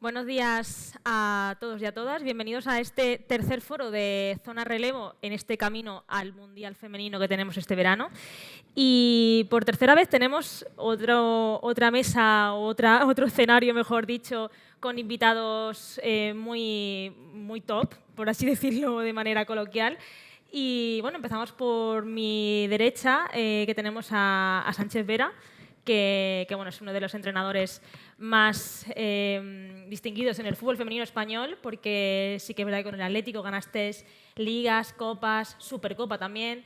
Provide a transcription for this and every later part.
Buenos días a todos y a todas. Bienvenidos a este tercer foro de Zona Relevo en este camino al Mundial Femenino que tenemos este verano. Y por tercera vez tenemos otra mesa, otro escenario, mejor dicho, con invitados muy top, por así decirlo de manera coloquial. Y bueno, empezamos por mi derecha, que tenemos a Sánchez Vera, que bueno, es uno de los entrenadores más distinguidos en el fútbol femenino español, porque sí que es verdad que con el Atlético ganaste ligas, copas, Supercopa también.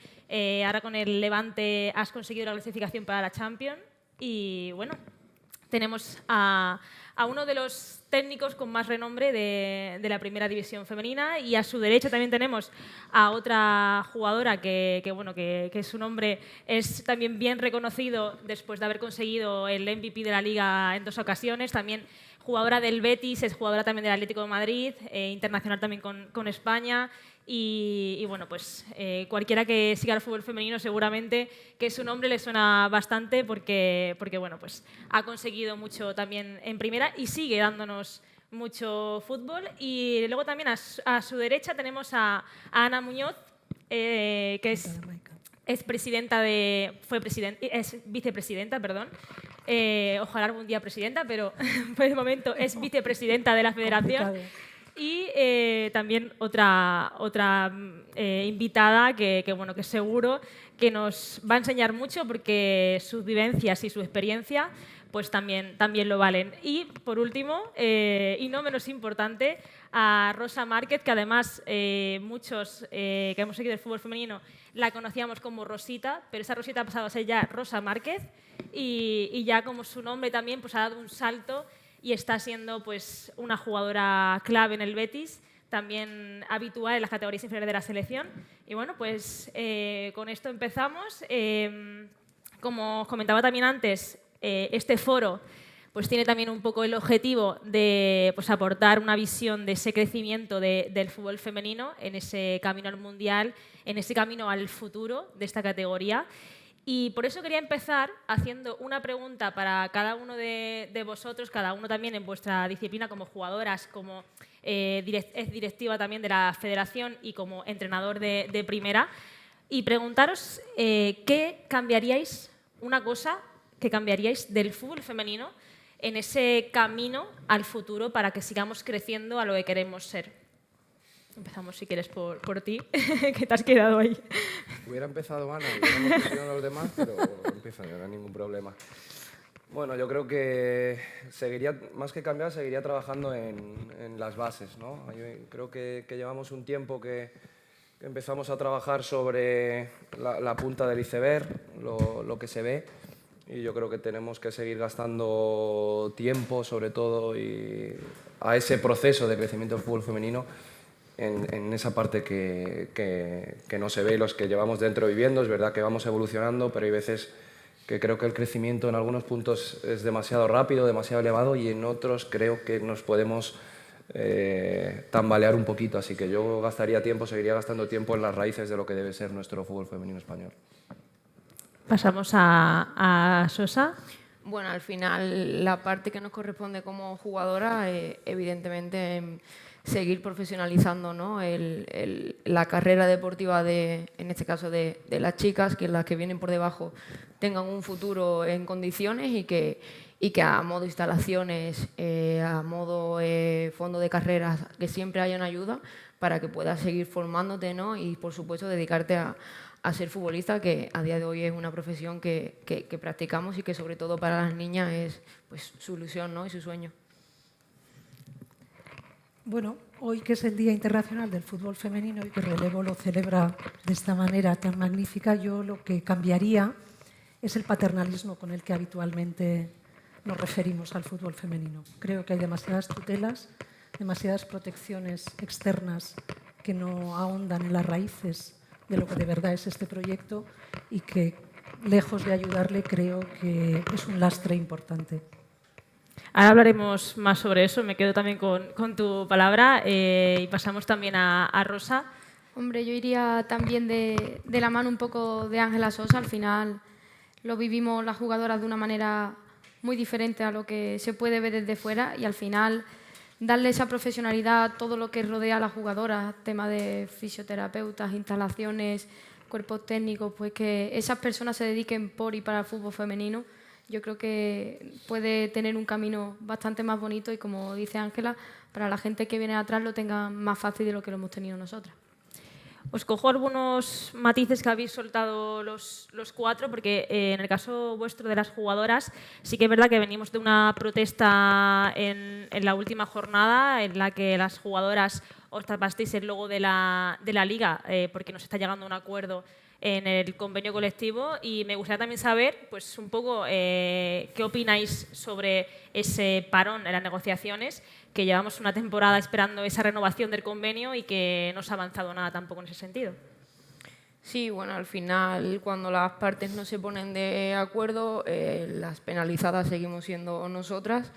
Ahora con el Levante has conseguido la clasificación para la Champions. Y bueno, tenemos a uno de los técnicos con más renombre de la primera división femenina, y a su derecha también tenemos a otra jugadora que su nombre es también bien reconocido después de haber conseguido el MVP de la Liga en 2 ocasiones, también jugadora del Betis, es jugadora también del Atlético de Madrid, internacional también con España. Y bueno, pues cualquiera que siga el fútbol femenino seguramente que su nombre le suena bastante porque bueno, pues ha conseguido mucho también en primera y sigue dándonos mucho fútbol. Y luego también a su derecha tenemos a Ana Muñoz, que es vicepresidenta, perdón. Ojalá algún día presidenta, pero por el momento es vicepresidenta de la Federación. Complicado. Y también otra invitada que seguro que nos va a enseñar mucho, porque sus vivencias y su experiencia pues también lo valen. Y por último, y no menos importante, a Rosa Márquez, que además muchos que hemos seguido el fútbol femenino la conocíamos como Rosita, pero esa Rosita ha pasado a ser ya Rosa Márquez, y ya como su nombre también pues ha dado un salto y está siendo pues una jugadora clave en el Betis, también habitual en las categorías inferiores de la selección. Y bueno, pues con esto empezamos. Como os comentaba también antes, este foro pues tiene también un poco el objetivo de pues aportar una visión de ese crecimiento del fútbol femenino en ese camino al Mundial, en ese camino al futuro de esta categoría. Y por eso quería empezar haciendo una pregunta para cada uno de vosotros, cada uno también en vuestra disciplina, como jugadoras, como es directiva también de la federación y como entrenador de primera, y preguntaros qué cambiaríais, una cosa que cambiaríais del fútbol femenino en ese camino al futuro para que sigamos creciendo a lo que queremos ser. Empezamos, si quieres, por ti, que te has quedado ahí. Hubiera empezado Ana, hubiéramos continuado los demás, pero empieza, no hay ningún problema. Bueno, yo creo que seguiría, más que cambiar, seguiría trabajando en las bases, ¿no? Yo creo que llevamos un tiempo que empezamos a trabajar sobre la punta del iceberg, lo que se ve, y yo creo que tenemos que seguir gastando tiempo, sobre todo, y a ese proceso de crecimiento del fútbol femenino, en esa parte que no se ve, los que llevamos dentro viviendo. Es verdad que vamos evolucionando, pero hay veces que creo que el crecimiento en algunos puntos es demasiado rápido, demasiado elevado, y en otros creo que nos podemos tambalear un poquito. Así que yo seguiría gastando tiempo en las raíces de lo que debe ser nuestro fútbol femenino español. Pasamos a Sosa. Bueno, al final la parte que nos corresponde como jugadora, evidentemente, seguir profesionalizando, ¿no? La carrera deportiva en este caso de las chicas, que las que vienen por debajo tengan un futuro en condiciones, y que a modo instalaciones, a modo fondo de carreras, que siempre haya una ayuda para que puedas seguir formándote, ¿no? Y por supuesto dedicarte a ser futbolista, que a día de hoy es una profesión que practicamos y que sobre todo para las niñas es pues su ilusión, ¿no? Y su sueño. Bueno, hoy que es el Día Internacional del Fútbol Femenino y que Relevo lo celebra de esta manera tan magnífica, yo lo que cambiaría es el paternalismo con el que habitualmente nos referimos al fútbol femenino. Creo que hay demasiadas tutelas, demasiadas protecciones externas que no ahondan en las raíces de lo que de verdad es este proyecto, y que, lejos de ayudarle, creo que es un lastre importante. Ahora hablaremos más sobre eso, me quedo también con tu palabra, y pasamos también a Rosa. Hombre, yo iría también de la mano un poco de Ángela Sosa. Al final lo vivimos las jugadoras de una manera muy diferente a lo que se puede ver desde fuera, y al final darle esa profesionalidad a todo lo que rodea a las jugadoras, tema de fisioterapeutas, instalaciones, cuerpos técnicos, pues que esas personas se dediquen por y para el fútbol femenino, yo creo que puede tener un camino bastante más bonito y, como dice Ángela, para la gente que viene atrás lo tenga más fácil de lo que lo hemos tenido nosotras. Os cojo algunos matices que habéis soltado los cuatro, porque en el caso vuestro de las jugadoras, sí que es verdad que venimos de una protesta en la última jornada en la que las jugadoras os tapasteis el logo de la Liga porque nos está llegando a un acuerdo en el convenio colectivo, y me gustaría también saber pues, un poco qué opináis sobre ese parón en las negociaciones, que llevamos una temporada esperando esa renovación del convenio y que no se ha avanzado nada tampoco en ese sentido. Sí, bueno, al final, cuando las partes no se ponen de acuerdo, las penalizadas seguimos siendo nosotras.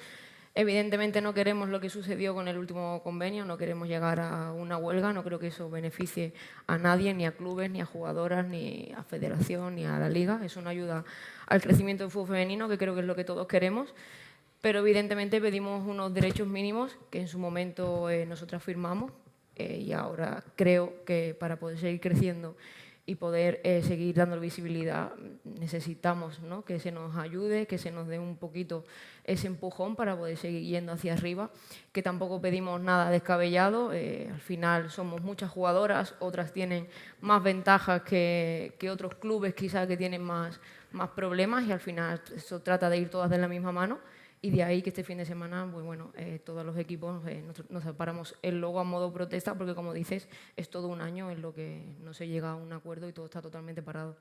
Evidentemente no queremos lo que sucedió con el último convenio, no queremos llegar a una huelga, no creo que eso beneficie a nadie, ni a clubes, ni a jugadoras, ni a federación, ni a la liga. Es una ayuda al crecimiento del fútbol femenino, que creo que es lo que todos queremos. Pero evidentemente pedimos unos derechos mínimos que en su momento nosotras firmamos, y ahora creo que para poder seguir creciendo y poder seguir dando visibilidad necesitamos, ¿no?, que se nos ayude, que se nos dé un poquito ese empujón para poder seguir yendo hacia arriba, que tampoco pedimos nada descabellado. Al final somos muchas jugadoras, otras tienen más ventajas que otros clubes quizás que tienen más problemas, y al final eso trata de ir todas de la misma mano. Y de ahí que este fin de semana, pues bueno, todos los equipos nos separamos el logo a modo protesta, porque como dices, es todo un año en lo que no se llega a un acuerdo y todo está totalmente parado.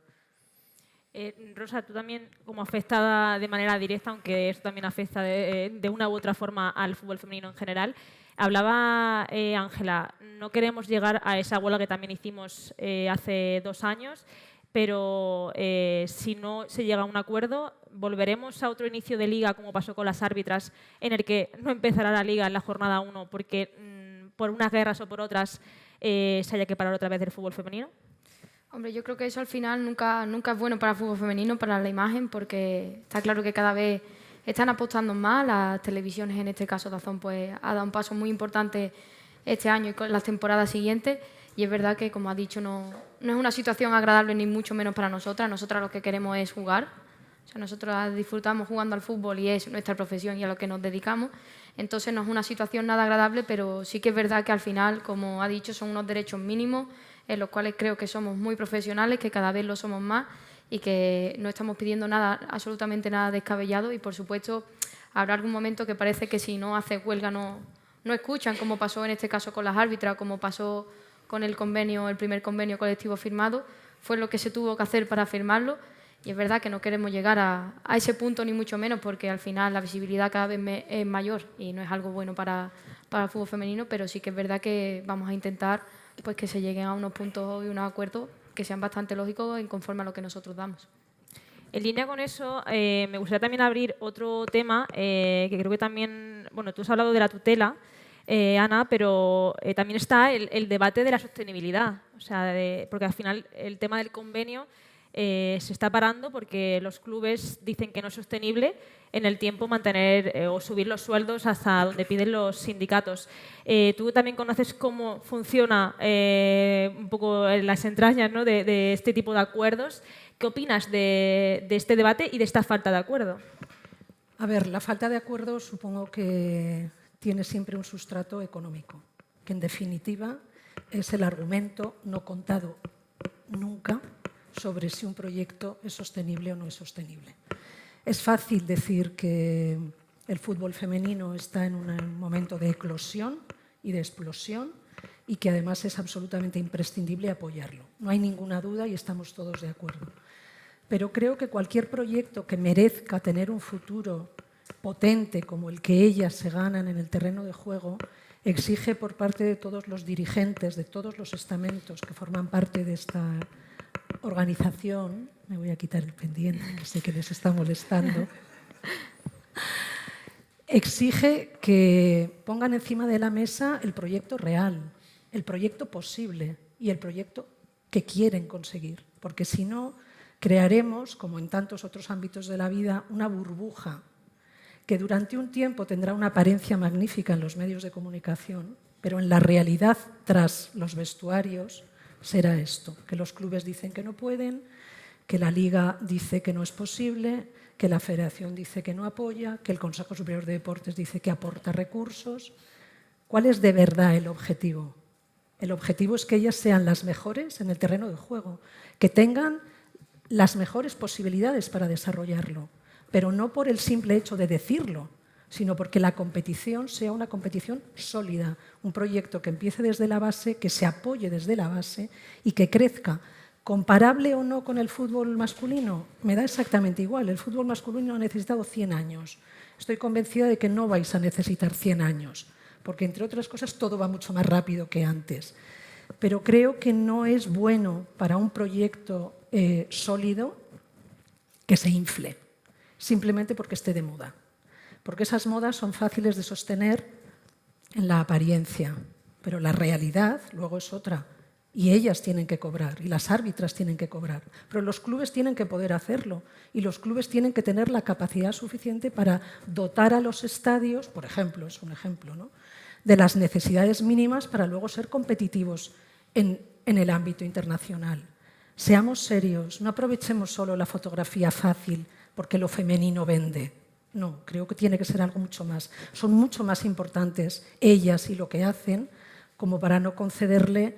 Rosa, tú también, como afectada de manera directa, aunque esto también afecta de una u otra forma al fútbol femenino en general, hablaba Ángela, no queremos llegar a esa huelga que también hicimos hace 2 años, pero si no se llega a un acuerdo, ¿volveremos a otro inicio de liga como pasó con las árbitras, en el que no empezará la liga en la jornada 1 porque por unas guerras o por otras se haya que parar otra vez el fútbol femenino? Hombre, yo creo que eso al final nunca es bueno para el fútbol femenino, para la imagen, porque está claro que cada vez están apostando más. Las televisiones, en este caso DAZN, pues ha dado un paso muy importante este año y con las temporadas siguientes. Y es verdad que, como ha dicho, no es una situación agradable ni mucho menos para nosotras. Nosotras lo que queremos es jugar. O sea, nosotras disfrutamos jugando al fútbol y es nuestra profesión y a lo que nos dedicamos. Entonces no es una situación nada agradable, pero sí que es verdad que al final, como ha dicho, son unos derechos mínimos en los cuales creo que somos muy profesionales, que cada vez lo somos más y que no estamos pidiendo nada, absolutamente nada descabellado. Y, por supuesto, habrá algún momento que parece que si no hace huelga no escuchan, como pasó en este caso con las árbitras, como pasó con el convenio, el primer convenio colectivo firmado. Fue lo que se tuvo que hacer para firmarlo, y es verdad que no queremos llegar a ese punto ni mucho menos, porque al final la visibilidad cada vez es mayor y no es algo bueno para el fútbol femenino, pero sí que es verdad que vamos a intentar pues que se lleguen a unos puntos y unos acuerdos que sean bastante lógicos y conforme a lo que nosotros damos. En línea con eso, me gustaría también abrir otro tema que creo que también, bueno, tú has hablado de la tutela, Ana, pero también está el debate de la sostenibilidad, o sea, porque al final el tema del convenio se está parando porque los clubes dicen que no es sostenible en el tiempo mantener o subir los sueldos hasta donde piden los sindicatos. Tú también conoces cómo funciona un poco en las entrañas, ¿no?, de este tipo de acuerdos. ¿Qué opinas de este debate y de esta falta de acuerdo? A ver, la falta de acuerdo supongo que tiene siempre un sustrato económico, que en definitiva es el argumento no contado nunca sobre si un proyecto es sostenible o no es sostenible. Es fácil decir que el fútbol femenino está en un momento de eclosión y de explosión y que además es absolutamente imprescindible apoyarlo. No hay ninguna duda y estamos todos de acuerdo. Pero creo que cualquier proyecto que merezca tener un futuro potente como el que ellas se ganan en el terreno de juego exige por parte de todos los dirigentes, de todos los estamentos que forman parte de esta organización, me voy a quitar el pendiente, que sé que les está molestando, exige que pongan encima de la mesa el proyecto real, el proyecto posible y el proyecto que quieren conseguir, porque si no, crearemos, como en tantos otros ámbitos de la vida, una burbuja que durante un tiempo tendrá una apariencia magnífica en los medios de comunicación, pero en la realidad, tras los vestuarios, será esto, que los clubes dicen que no pueden, que la Liga dice que no es posible, que la Federación dice que no apoya, que el Consejo Superior de Deportes dice que aporta recursos. ¿Cuál es de verdad el objetivo? El objetivo es que ellas sean las mejores en el terreno de juego, que tengan las mejores posibilidades para desarrollarlo, pero no por el simple hecho de decirlo, sino porque la competición sea una competición sólida, un proyecto que empiece desde la base, que se apoye desde la base y que crezca. ¿Comparable o no con el fútbol masculino? Me da exactamente igual. El fútbol masculino ha necesitado 100 años. Estoy convencida de que no vais a necesitar 100 años, porque entre otras cosas todo va mucho más rápido que antes. Pero creo que no es bueno para un proyecto sólido que se infle, simplemente porque esté de moda. Porque esas modas son fáciles de sostener en la apariencia, pero la realidad luego es otra. Y ellas tienen que cobrar, y las árbitras tienen que cobrar. Pero los clubes tienen que poder hacerlo, y los clubes tienen que tener la capacidad suficiente para dotar a los estadios, por ejemplo, es un ejemplo, ¿no?, de las necesidades mínimas para luego ser competitivos en el ámbito internacional. Seamos serios, no aprovechemos solo la fotografía fácil porque lo femenino vende. No, creo que tiene que ser algo mucho más. Son mucho más importantes ellas y lo que hacen como para no concederle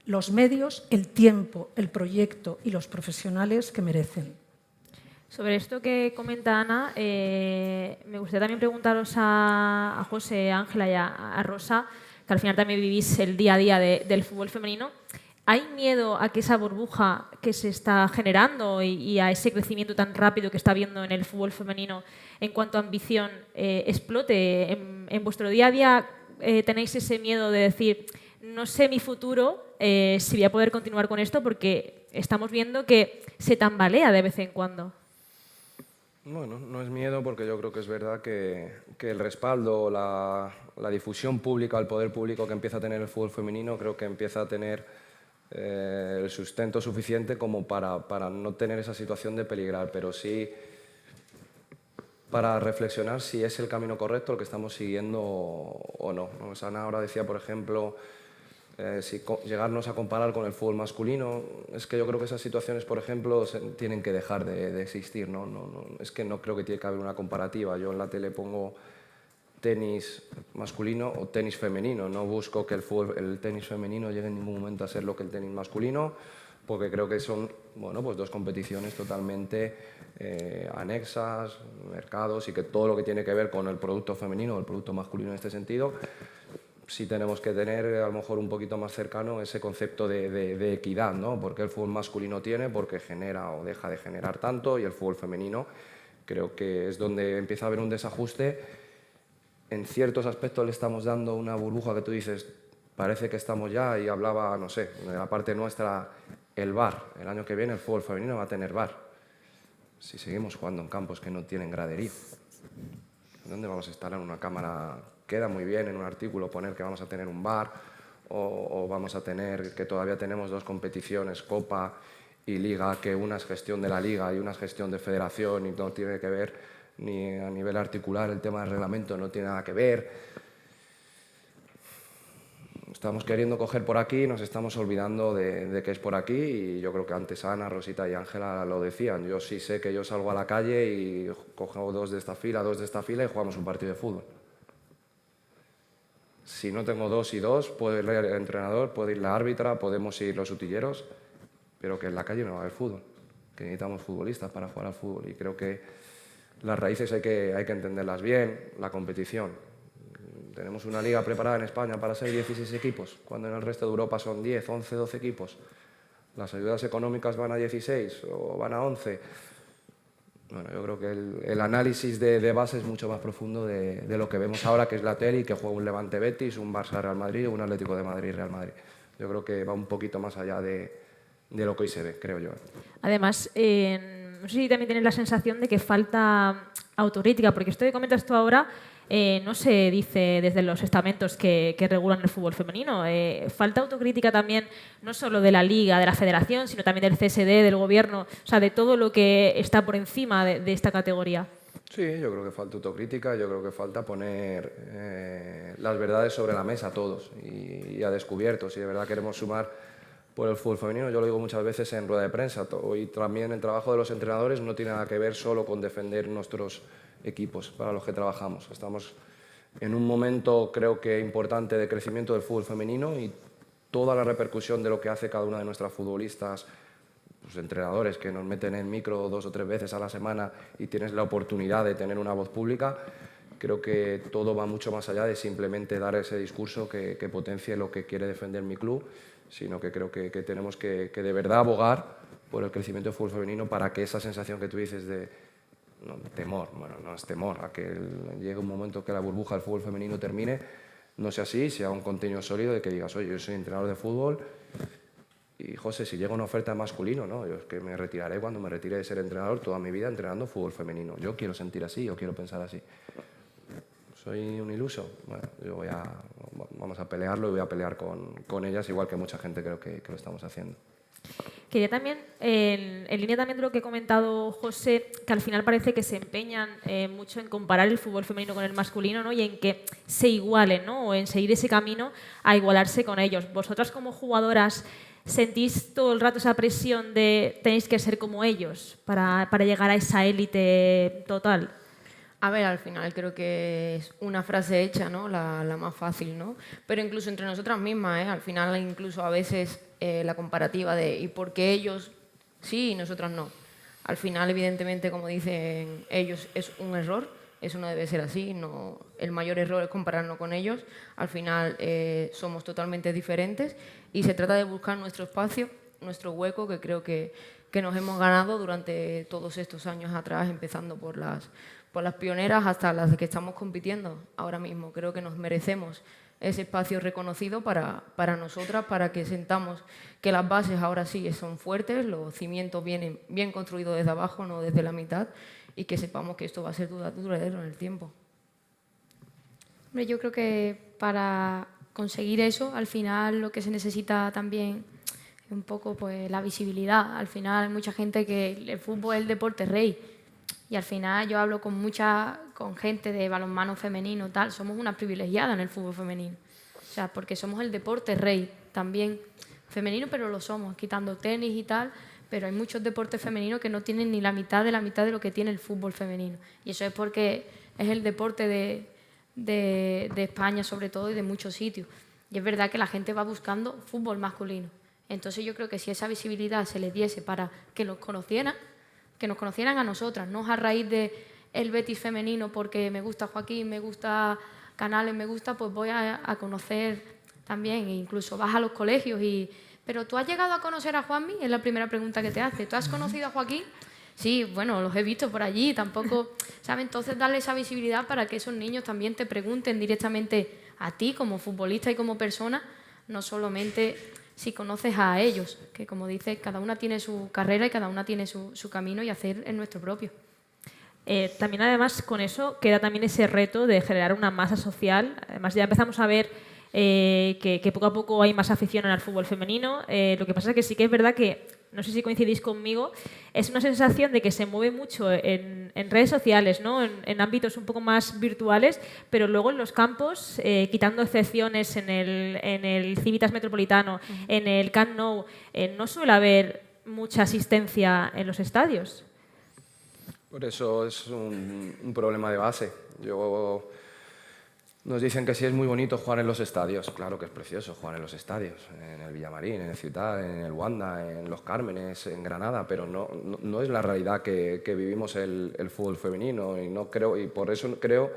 los medios, el tiempo, el proyecto y los profesionales que merecen. Sobre esto que comenta Ana, me gustaría también preguntaros a José, a Ángela y a Rosa, que al final también vivís el día a día del fútbol femenino. ¿Hay miedo a que esa burbuja que se está generando y a ese crecimiento tan rápido que está habiendo en el fútbol femenino en cuanto a ambición explote? ¿En vuestro día a día tenéis ese miedo de decir, no sé mi futuro, si voy a poder continuar con esto, porque estamos viendo que se tambalea de vez en cuando? Bueno, no es miedo, porque yo creo que es verdad que el respaldo, la difusión pública, el poder público que empieza a tener el fútbol femenino, creo que empieza a tener el sustento suficiente como para no tener esa situación de peligrar, pero sí para reflexionar si es el camino correcto el que estamos siguiendo o no. Ana ahora decía, por ejemplo, si llegarnos a comparar con el fútbol masculino, es que yo creo que esas situaciones, por ejemplo, tienen que dejar de existir, ¿no? Es que no creo que tiene que haber una comparativa. Yo en la tele pongo tenis masculino o tenis femenino. No busco que el tenis femenino llegue en ningún momento a ser lo que el tenis masculino, porque creo que son, bueno, pues dos competiciones totalmente anexas, mercados, y que todo lo que tiene que ver con el producto femenino o el producto masculino en este sentido, sí tenemos que tener a lo mejor un poquito más cercano ese concepto de equidad, ¿no? Porque el fútbol masculino tiene, porque genera o deja de generar tanto, y el fútbol femenino creo que es donde empieza a haber un desajuste. En ciertos aspectos le estamos dando una burbuja que tú dices, parece que estamos ya, y hablaba, no sé, de la parte nuestra, el VAR. El año que viene el fútbol femenino va a tener VAR. Si seguimos jugando en campos que no tienen gradería, ¿dónde vamos a instalar una cámara? Queda muy bien en un artículo poner que vamos a tener un VAR, o vamos a tener que todavía tenemos dos competiciones, Copa y Liga, que una es gestión de la Liga y una es gestión de Federación, y no tiene que ver ni a nivel articular, el tema del reglamento no tiene nada que ver. Estamos queriendo coger por aquí, nos estamos olvidando de que es por aquí, y yo creo que antes Ana, Rosita y Ángela lo decían. Yo sí sé que yo salgo a la calle y cojo dos de esta fila y jugamos un partido de fútbol. Si no tengo 2 y 2, puede ir el entrenador, puede ir la árbitra, podemos ir los utilleros, pero que en la calle no va a haber fútbol, que necesitamos futbolistas para jugar al fútbol, y creo que las raíces hay que entenderlas bien. La competición. Tenemos una liga preparada en España para ser 16 equipos, cuando en el resto de Europa son 10, 11, 12 equipos. Las ayudas económicas van a 16 o van a 11. Bueno, yo creo que el análisis de base es mucho más profundo de lo que vemos ahora, que es la tele, y que juega un Levante Betis, un Barça Real Madrid o un Atlético de Madrid Real Madrid. Yo creo que va un poquito más allá de lo que hoy se ve, creo yo. Además, no sé si también tienes la sensación de que falta autocrítica, porque esto que comentas tú ahora no se dice desde los estamentos que regulan el fútbol femenino. Falta autocrítica también, no solo de la Liga, de la Federación, sino también del CSD, del Gobierno, o sea, de todo lo que está por encima de esta categoría. Sí, yo creo que falta autocrítica, yo creo que falta poner las verdades sobre la mesa a todos y a descubierto. Si de verdad queremos sumar por el fútbol femenino, yo lo digo muchas veces en rueda de prensa, hoy también el trabajo de los entrenadores no tiene nada que ver solo con defender nuestros equipos para los que trabajamos. Estamos en un momento, creo que importante, de crecimiento del fútbol femenino y toda la repercusión de lo que hace cada una de nuestras futbolistas, pues, entrenadores que nos meten en micro 2 o 3 veces a la semana y tienes la oportunidad de tener una voz pública, creo que todo va mucho más allá de simplemente dar ese discurso que potencie lo que quiere defender mi club, sino que creo que tenemos que de verdad abogar por el crecimiento del fútbol femenino para que esa sensación que tú dices de temor, bueno, no es temor, a que llegue un momento que la burbuja del fútbol femenino termine, no sea así, sea un contenido sólido de que digas, oye, yo soy entrenador de fútbol y, José, si llega una oferta de masculino, no, yo es que me retiraré cuando me retire de ser entrenador toda mi vida entrenando fútbol femenino. Yo quiero sentir así, yo quiero pensar así. ¿Soy un iluso? Bueno, vamos a pelearlo y voy a pelear con ellas, igual que mucha gente creo que lo estamos haciendo. Quería también, en línea también de lo que ha comentado José, que al final parece que se empeñan mucho en comparar el fútbol femenino con el masculino, ¿no? Y en que se igualen, ¿no? O en seguir ese camino a igualarse con ellos. Vosotras como jugadoras, ¿sentís todo el rato esa presión de tenéis que ser como ellos para llegar a esa élite total? A ver, al final creo que es una frase hecha, ¿no? La más fácil, ¿no? Pero incluso entre nosotras mismas, al final incluso a veces la comparativa de ¿y por qué ellos sí y nosotras no? Al final, evidentemente, como dicen ellos, es un error, eso no debe ser así, no, el mayor error es compararnos con ellos, al final somos totalmente diferentes y se trata de buscar nuestro espacio, nuestro hueco, que creo que nos hemos ganado durante todos estos años atrás, empezando por las pioneras hasta las que estamos compitiendo ahora mismo. Creo que nos merecemos ese espacio reconocido para nosotras, para que sentamos que las bases ahora sí son fuertes, los cimientos vienen bien construidos desde abajo, no desde la mitad, y que sepamos que esto va a ser duradero en el tiempo. Hombre, yo creo que para conseguir eso, al final lo que se necesita también es un poco pues, la visibilidad. Al final hay mucha gente que el fútbol es el deporte rey. Y al final yo hablo con gente de balonmano femenino, tal, somos una privilegiada en el fútbol femenino. O sea, porque somos el deporte rey también femenino, pero lo somos, quitando tenis y tal, pero hay muchos deportes femeninos que no tienen ni la mitad de lo que tiene el fútbol femenino. Y eso es porque es el deporte de España sobre todo y de muchos sitios. Y es verdad que la gente va buscando fútbol masculino. Entonces yo creo que si esa visibilidad se les diese para que nos conocieran a nosotras, no a raíz de el Betis femenino porque me gusta Joaquín, me gusta Canales, me gusta, pues voy a conocer también, e incluso vas a los colegios pero ¿tú has llegado a conocer a Juanmi? Es la primera pregunta que te hace. ¿Tú has conocido a Joaquín? Sí, bueno, los he visto por allí, tampoco, ¿sabes? Entonces darle esa visibilidad para que esos niños también te pregunten directamente a ti como futbolista y como persona, no solamente si conoces a ellos, que como dices, cada una tiene su carrera y cada una tiene su camino y hacer el nuestro propio. También además con eso queda también ese reto de generar una masa social. Además ya empezamos a ver que poco a poco hay más afición al fútbol femenino. Lo que pasa es que sí que es verdad que, no sé si coincidís conmigo, es una sensación de que se mueve mucho en redes sociales, ¿no? en ámbitos un poco más virtuales, pero luego en los campos, quitando excepciones en el Civitas Metropolitano, en el Camp Nou, no suele haber mucha asistencia en los estadios. Por eso es un problema de base. Nos dicen que sí es muy bonito jugar en los estadios. Claro que es precioso jugar en los estadios, en el Villamarín, en el Ciutat, en el Wanda, en Los Cármenes, en Granada, pero no es la realidad que vivimos el fútbol femenino y por eso creo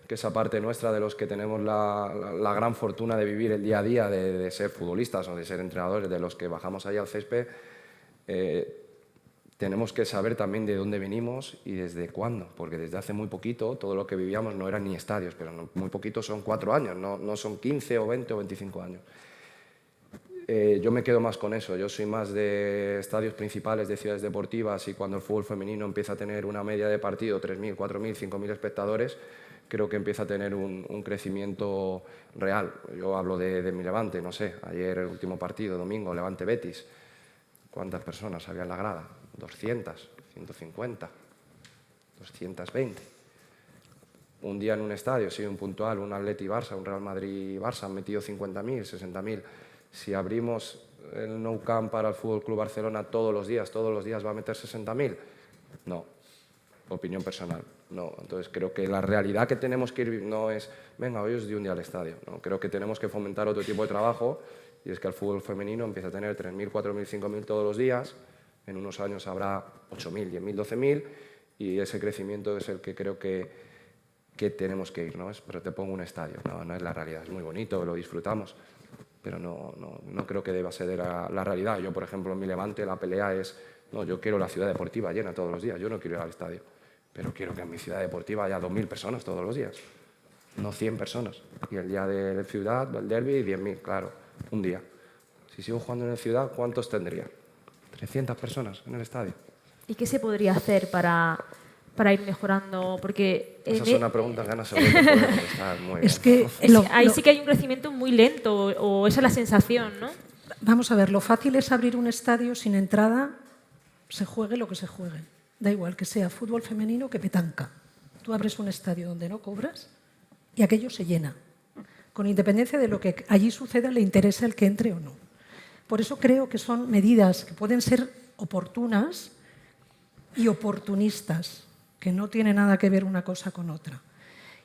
que esa parte nuestra de los que tenemos la gran fortuna de vivir el día a día, de ser futbolistas o de ser entrenadores, de los que bajamos ahí al césped, tenemos que saber también de dónde venimos y desde cuándo, porque desde hace muy poquito todo lo que vivíamos no eran ni estadios, pero muy poquito son 4 años, no son 15 o 20 o 25 años. Yo me quedo más con eso, yo soy más de estadios principales de ciudades deportivas y cuando el fútbol femenino empieza a tener una media de partido, 3.000, 4.000, 5.000 espectadores, creo que empieza a tener un crecimiento real. Yo hablo de mi Levante, no sé, ayer el último partido, domingo, Levante-Betis, ¿cuántas personas había en la grada? 200, 150, 220. un día en un estadio, sí, un puntual, un Atleti-Barça, un Real Madrid-Barça, han metido 50.000, 60.000. Si abrimos el Nou Camp para el Fútbol Club Barcelona todos los días va a meter 60.000, no. Opinión personal, no. Entonces creo que la realidad que tenemos que ir no es, venga, hoy os di un día al estadio, no. Creo que tenemos que fomentar otro tipo de trabajo, y es que el fútbol femenino empieza a tener 3.000, 4.000, 5.000 todos los días, en unos años habrá 8.000, 10.000, 12.000, y ese crecimiento es el que creo que tenemos que ir, ¿no? Pero te pongo un estadio, no es la realidad, es muy bonito, lo disfrutamos, pero no creo que deba ser la realidad. Yo, por ejemplo, en mi Levante la pelea es, no, yo quiero la ciudad deportiva llena todos los días, yo no quiero ir al estadio, pero quiero que en mi ciudad deportiva haya 2.000 personas todos los días, no 100 personas. Y el día de ciudad, el derbi, 10.000, claro, un día. Si sigo jugando en la ciudad, ¿cuántos tendría? 300 personas en el estadio. ¿Y qué se podría hacer para ir mejorando? Porque esa es una pregunta que Ana seguro que puede contestar muy bien. Es que ahí sí que hay un crecimiento muy lento, o esa es la sensación, ¿no? Vamos a ver, lo fácil es abrir un estadio sin entrada, se juegue lo que se juegue. Da igual que sea fútbol femenino que petanca. Tú abres un estadio donde no cobras y aquello se llena. Con independencia de lo que allí suceda, le interesa el que entre o no. Por eso creo que son medidas que pueden ser oportunas y oportunistas, que no tiene nada que ver una cosa con otra.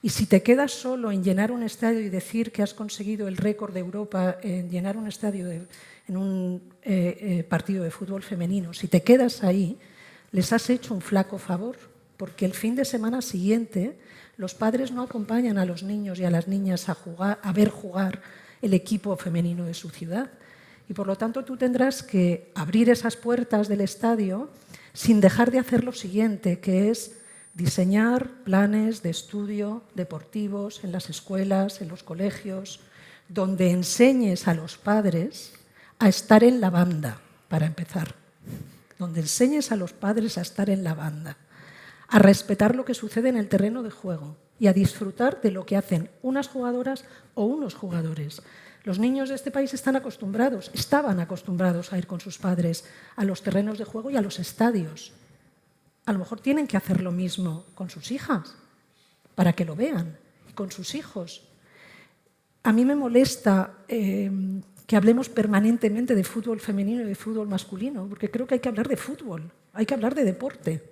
Y si te quedas solo en llenar un estadio y decir que has conseguido el récord de Europa en llenar un estadio en un partido de fútbol femenino, si te quedas ahí, les has hecho un flaco favor, porque el fin de semana siguiente los padres no acompañan a los niños y a las niñas a ver jugar el equipo femenino de su ciudad. Y por lo tanto tú tendrás que abrir esas puertas del estadio sin dejar de hacer lo siguiente, que es diseñar planes de estudio deportivos en las escuelas, en los colegios, donde enseñes a los padres a estar en la banda, para empezar. Donde enseñes a los padres a estar en la banda, a respetar lo que sucede en el terreno de juego y a disfrutar de lo que hacen unas jugadoras o unos jugadores. Los niños de este país estaban acostumbrados a ir con sus padres a los terrenos de juego y a los estadios. A lo mejor tienen que hacer lo mismo con sus hijas, para que lo vean, y con sus hijos. A mí me molesta que hablemos permanentemente de fútbol femenino y de fútbol masculino, porque creo que hay que hablar de fútbol, hay que hablar de deporte.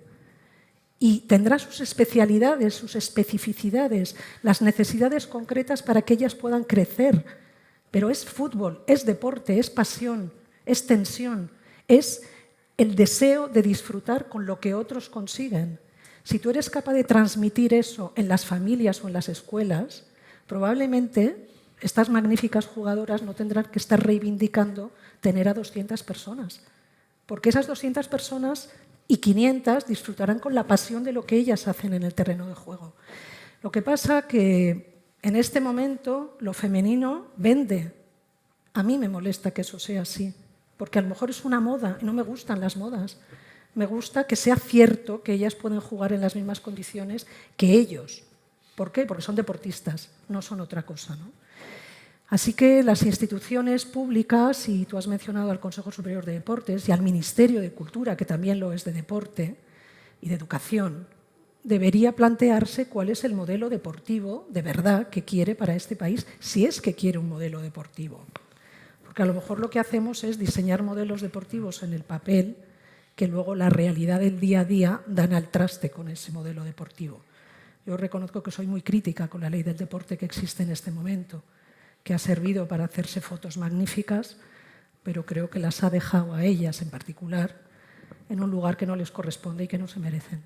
Y tendrá sus especialidades, sus especificidades, las necesidades concretas para que ellas puedan crecer. Pero es fútbol, es deporte, es pasión, es tensión, es el deseo de disfrutar con lo que otros consiguen. Si tú eres capaz de transmitir eso en las familias o en las escuelas, probablemente estas magníficas jugadoras no tendrán que estar reivindicando tener a 200 personas, porque esas 200 personas y 500 disfrutarán con la pasión de lo que ellas hacen en el terreno de juego. Lo que pasa que en este momento lo femenino vende. A mí me molesta que eso sea así, porque a lo mejor es una moda y no me gustan las modas. Me gusta que sea cierto que ellas pueden jugar en las mismas condiciones que ellos. ¿Por qué? Porque son deportistas, no son otra cosa, ¿no? Así que las instituciones públicas, y tú has mencionado al Consejo Superior de Deportes y al Ministerio de Cultura, que también lo es de deporte y de educación, debería plantearse cuál es el modelo deportivo de verdad que quiere para este país, si es que quiere un modelo deportivo. Porque a lo mejor lo que hacemos es diseñar modelos deportivos en el papel que luego la realidad del día a día dan al traste con ese modelo deportivo. Yo reconozco que soy muy crítica con la ley del deporte que existe en este momento, que ha servido para hacerse fotos magníficas, pero creo que las ha dejado a ellas en particular en un lugar que no les corresponde y que no se merecen.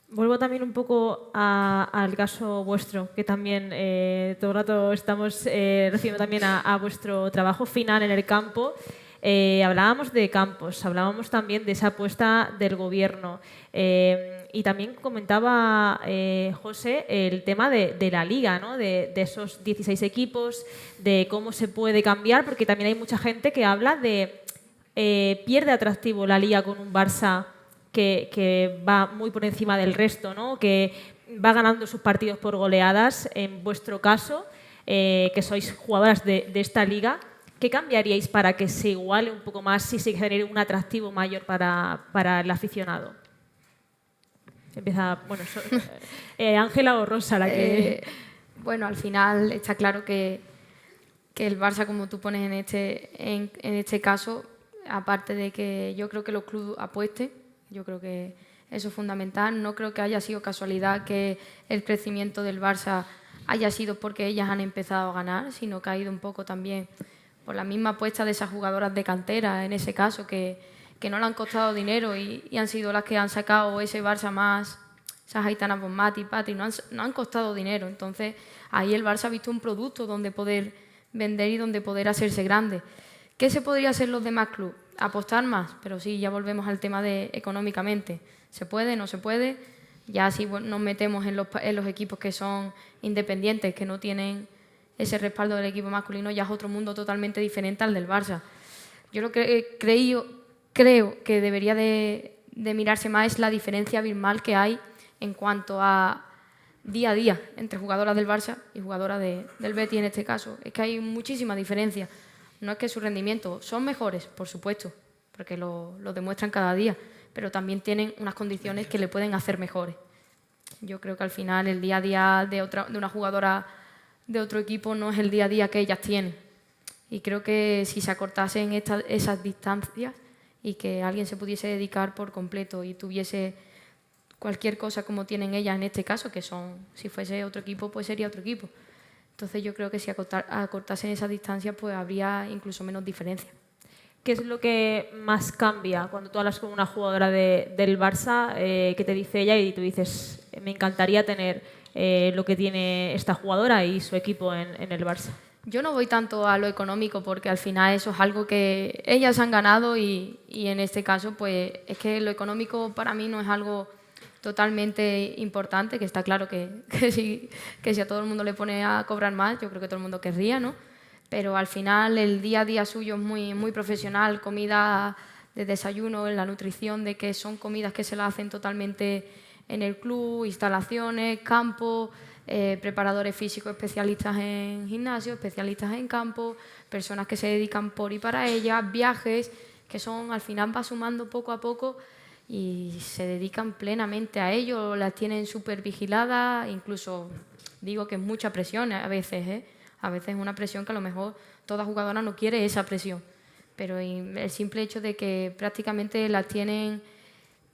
Vuelvo también un poco al caso vuestro, que también todo el rato estamos recibiendo también a vuestro trabajo final en el campo. Hablábamos de campos, hablábamos también de esa apuesta del gobierno y también comentaba José el tema de la liga, ¿no? de esos 16 equipos, de cómo se puede cambiar, porque también hay mucha gente que habla de pierde atractivo la liga con un Barça que va muy por encima del resto, ¿no? Que va ganando sus partidos por goleadas. En vuestro caso, que sois jugadoras de esta liga, ¿qué cambiaríais para que se iguale un poco más y se genere un atractivo mayor para el aficionado? Empieza, bueno, Ángela o Rosa la que... Bueno, al final está claro que el Barça, como tú pones en este caso, aparte de que yo creo que los clubes apuesten, yo creo que eso es fundamental. No creo que haya sido casualidad que el crecimiento del Barça haya sido porque ellas han empezado a ganar, sino que ha ido un poco también por la misma apuesta de esas jugadoras de cantera, en ese caso, que no le han costado dinero y han sido las que han sacado ese Barça más, esas Aitana Bonmati, Patri, no han costado dinero. Entonces, ahí el Barça ha visto un producto donde poder vender y donde poder hacerse grande. ¿Qué se podría hacer los demás clubes? Apostar más, pero sí, ya volvemos al tema de económicamente. ¿Se puede? ¿No se puede? Ya si nos metemos en los equipos que son independientes, que no tienen ese respaldo del equipo masculino, ya es otro mundo totalmente diferente al del Barça. Yo lo que creo que debería de mirarse más es la diferencia abismal que hay en cuanto a día a día entre jugadoras del Barça y jugadoras del Betis en este caso. Es que hay muchísima diferencia. No es que su rendimiento son mejores, por supuesto, porque lo demuestran cada día, pero también tienen unas condiciones que le pueden hacer mejores. Yo creo que al final el día a día de una jugadora de otro equipo no es el día a día que ellas tienen. Y creo que si se acortasen esas distancias y que alguien se pudiese dedicar por completo y tuviese cualquier cosa como tienen ellas en este caso, que son, si fuese otro equipo, pues sería otro equipo. Entonces yo creo que si acortasen esas distancias, pues habría incluso menos diferencia. ¿Qué es lo que más cambia cuando tú hablas con una jugadora del Barça, que te dice ella y tú dices, me encantaría tener lo que tiene esta jugadora y su equipo en el Barça? Yo no voy tanto a lo económico porque al final eso es algo que ellas han ganado y en este caso pues es que lo económico para mí no es algo totalmente importante, que está claro que si a todo el mundo le pone a cobrar más, yo creo que todo el mundo querría, ¿no? Pero al final el día a día suyo es muy, muy profesional, comida de desayuno, la nutrición, de que son comidas que se las hacen totalmente en el club, instalaciones, campo, preparadores físicos especialistas en gimnasio, especialistas en campo, personas que se dedican por y para ellas, viajes, que son al final va sumando poco a poco y se dedican plenamente a ello, las tienen súper vigiladas, incluso digo que es mucha presión a veces, ¿eh? A veces es una presión que a lo mejor toda jugadora no quiere esa presión, pero el simple hecho de que prácticamente las tienen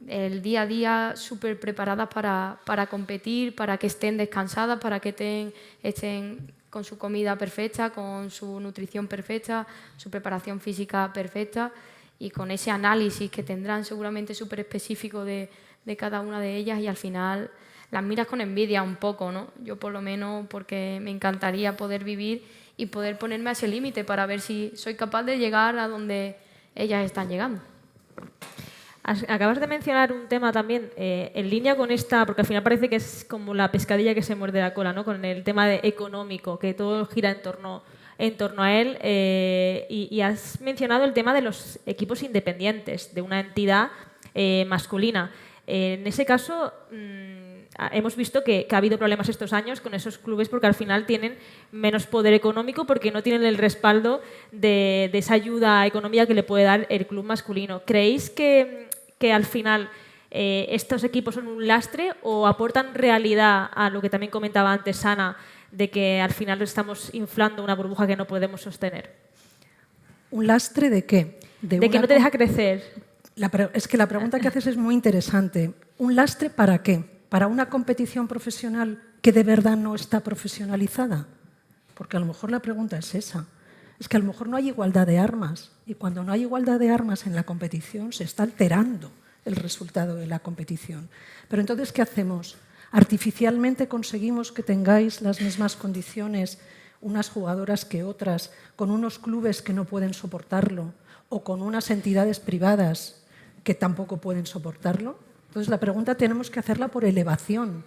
el día a día súper preparadas para competir, para que estén descansadas, para que estén con su comida perfecta, con su nutrición perfecta, su preparación física perfecta y con ese análisis que tendrán seguramente súper específico de cada una de ellas y al final las miras con envidia un poco, ¿no? Yo por lo menos porque me encantaría poder vivir y poder ponerme a ese límite para ver si soy capaz de llegar a donde ellas están llegando. Acabas de mencionar un tema también en línea con esta, porque al final parece que es como la pescadilla que se muerde la cola, ¿no? Con el tema económico, que todo gira en torno a él. Y has mencionado el tema de los equipos independientes, de una entidad masculina. En ese caso, hemos visto que ha habido problemas estos años con esos clubes porque al final tienen menos poder económico porque no tienen el respaldo de esa ayuda económica que le puede dar el club masculino. ¿Creéis que al final estos equipos son un lastre o aportan realidad a lo que también comentaba antes Ana, de que al final estamos inflando una burbuja que no podemos sostener? ¿Un lastre de qué? De que no te deja crecer. Es que la pregunta que haces es muy interesante. ¿Un lastre para qué? ¿Para una competición profesional que de verdad no está profesionalizada? Porque a lo mejor la pregunta es esa. Es que a lo mejor no hay igualdad de armas y cuando no hay igualdad de armas en la competición se está alterando el resultado de la competición. Pero entonces, ¿qué hacemos? ¿Artificialmente conseguimos que tengáis las mismas condiciones unas jugadoras que otras, con unos clubes que no pueden soportarlo o con unas entidades privadas que tampoco pueden soportarlo? Entonces la pregunta tenemos que hacerla por elevación.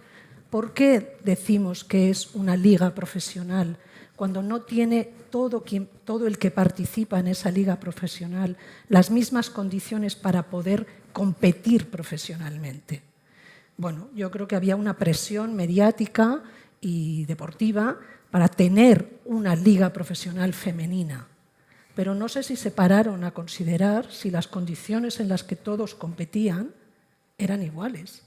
¿Por qué decimos que es una liga profesional cuando no tiene todo el que participa en esa liga profesional las mismas condiciones para poder competir profesionalmente? Bueno, yo creo que había una presión mediática y deportiva para tener una liga profesional femenina. Pero no sé si se pararon a considerar si las condiciones en las que todos competían eran iguales.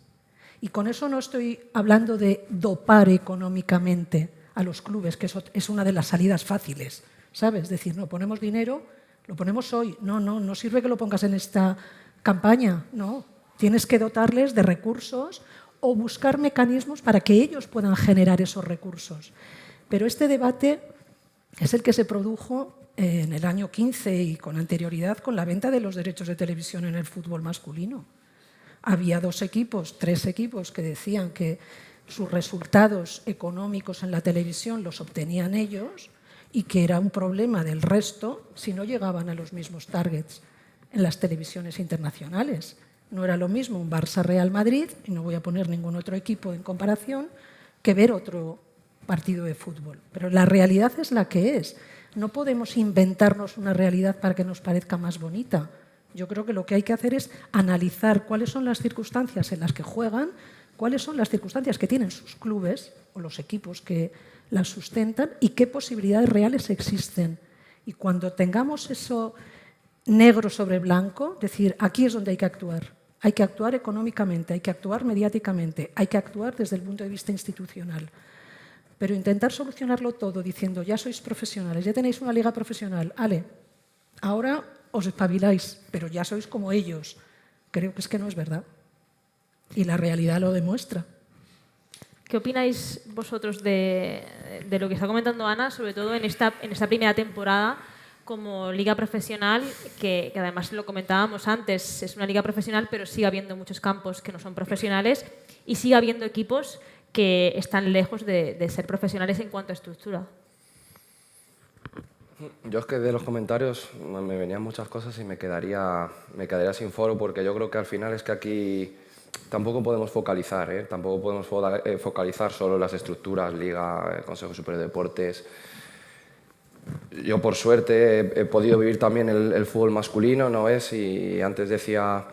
Y con eso no estoy hablando de dopar económicamente a los clubes, que eso es una de las salidas fáciles, ¿sabes? Es decir, no, ponemos dinero, lo ponemos hoy. No sirve que lo pongas en esta campaña, no. Tienes que dotarles de recursos o buscar mecanismos para que ellos puedan generar esos recursos. Pero este debate es el que se produjo en el año 15 y con anterioridad con la venta de los derechos de televisión en el fútbol masculino. Había 2 equipos, 3 equipos que decían que sus resultados económicos en la televisión los obtenían ellos y que era un problema del resto si no llegaban a los mismos targets en las televisiones internacionales. No era lo mismo un Barça-Real Madrid, y no voy a poner ningún otro equipo en comparación, que ver otro partido de fútbol. Pero la realidad es la que es. No podemos inventarnos una realidad para que nos parezca más bonita. Yo creo que lo que hay que hacer es analizar cuáles son las circunstancias en las que juegan, cuáles son las circunstancias que tienen sus clubes o los equipos que las sustentan y qué posibilidades reales existen. Y cuando tengamos eso negro sobre blanco, decir, aquí es donde hay que actuar. Hay que actuar económicamente, hay que actuar mediáticamente, hay que actuar desde el punto de vista institucional. Pero intentar solucionarlo todo diciendo, ya sois profesionales, ya tenéis una liga profesional, ale, ahora os espabiláis, pero ya sois como ellos. Creo que es que no es verdad. Y la realidad lo demuestra. ¿Qué opináis vosotros de lo que está comentando Ana, sobre todo en esta primera temporada como liga profesional, que además lo comentábamos antes, es una liga profesional, pero sigue habiendo muchos campos que no son profesionales y sigue habiendo equipos que están lejos de ser profesionales en cuanto a estructura? Yo es que de los comentarios me venían muchas cosas y me quedaría sin foro, porque yo creo que al final es que aquí tampoco podemos focalizar, tampoco podemos focalizar solo las estructuras, Liga, Consejo Superior de Deportes. Yo por suerte he podido vivir también el fútbol masculino, ¿no es? Y antes decía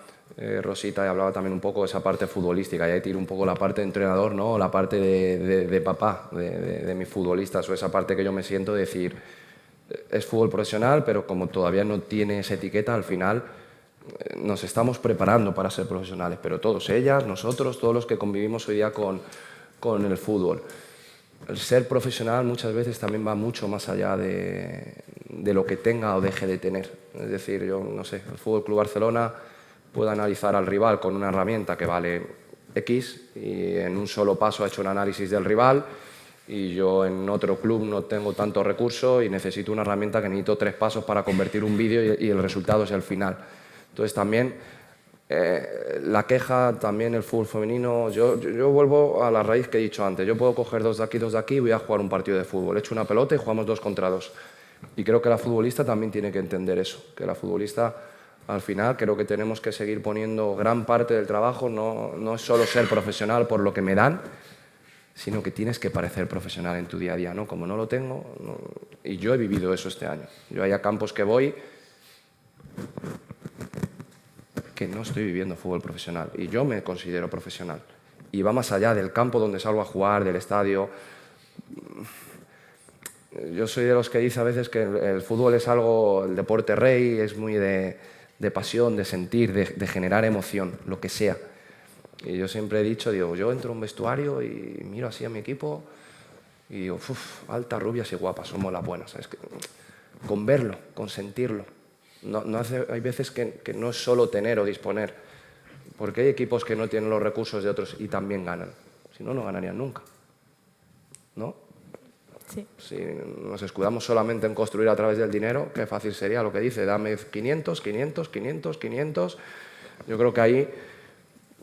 Rosita y hablaba también un poco de esa parte futbolística, y ahí tiro un poco la parte de entrenador, ¿no? La parte de papá, de mis futbolistas, o esa parte que yo me siento de decir, es fútbol profesional, pero como todavía no tiene esa etiqueta, al final nos estamos preparando para ser profesionales, pero todos, ellas, nosotros, todos los que convivimos hoy día con el fútbol. El ser profesional muchas veces también va mucho más allá de lo que tenga o deje de tener. Es decir, yo no sé, el Fútbol Club Barcelona puede analizar al rival con una herramienta que vale X y en un solo paso ha hecho un análisis del rival, y yo en otro club no tengo tanto recurso y necesito una herramienta que necesito 3 pasos para convertir un vídeo y el resultado es el final. Entonces también la queja, también el fútbol femenino, yo vuelvo a la raíz que he dicho antes. Yo puedo coger 2 de aquí y voy a jugar un partido de fútbol. Echo una pelota y jugamos 2 contra 2. Y creo que la futbolista también tiene que entender eso, que la futbolista al final creo que tenemos que seguir poniendo gran parte del trabajo, no es solo ser profesional por lo que me dan, sino que tienes que parecer profesional en tu día a día, ¿no? Como no lo tengo, y yo he vivido eso este año. Yo hay a campos que voy que no estoy viviendo fútbol profesional y yo me considero profesional. Y va más allá del campo donde salgo a jugar, del estadio. Yo soy de los que dice a veces que el fútbol es algo, el deporte rey, es muy de pasión, de sentir, de generar emoción, lo que sea. Y yo siempre he dicho, digo, yo entro a un vestuario y miro así a mi equipo y digo, uff, altas, rubias y guapas, somos las buenas. ¿Sabes? Con verlo, con sentirlo. Hay veces que no es solo tener o disponer, porque hay equipos que no tienen los recursos de otros y también ganan. Si no, no ganarían nunca. ¿No? Sí. Si nos escudamos solamente en construir a través del dinero, qué fácil sería lo que dice, dame 500, 500, 500, 500. Yo creo que ahí,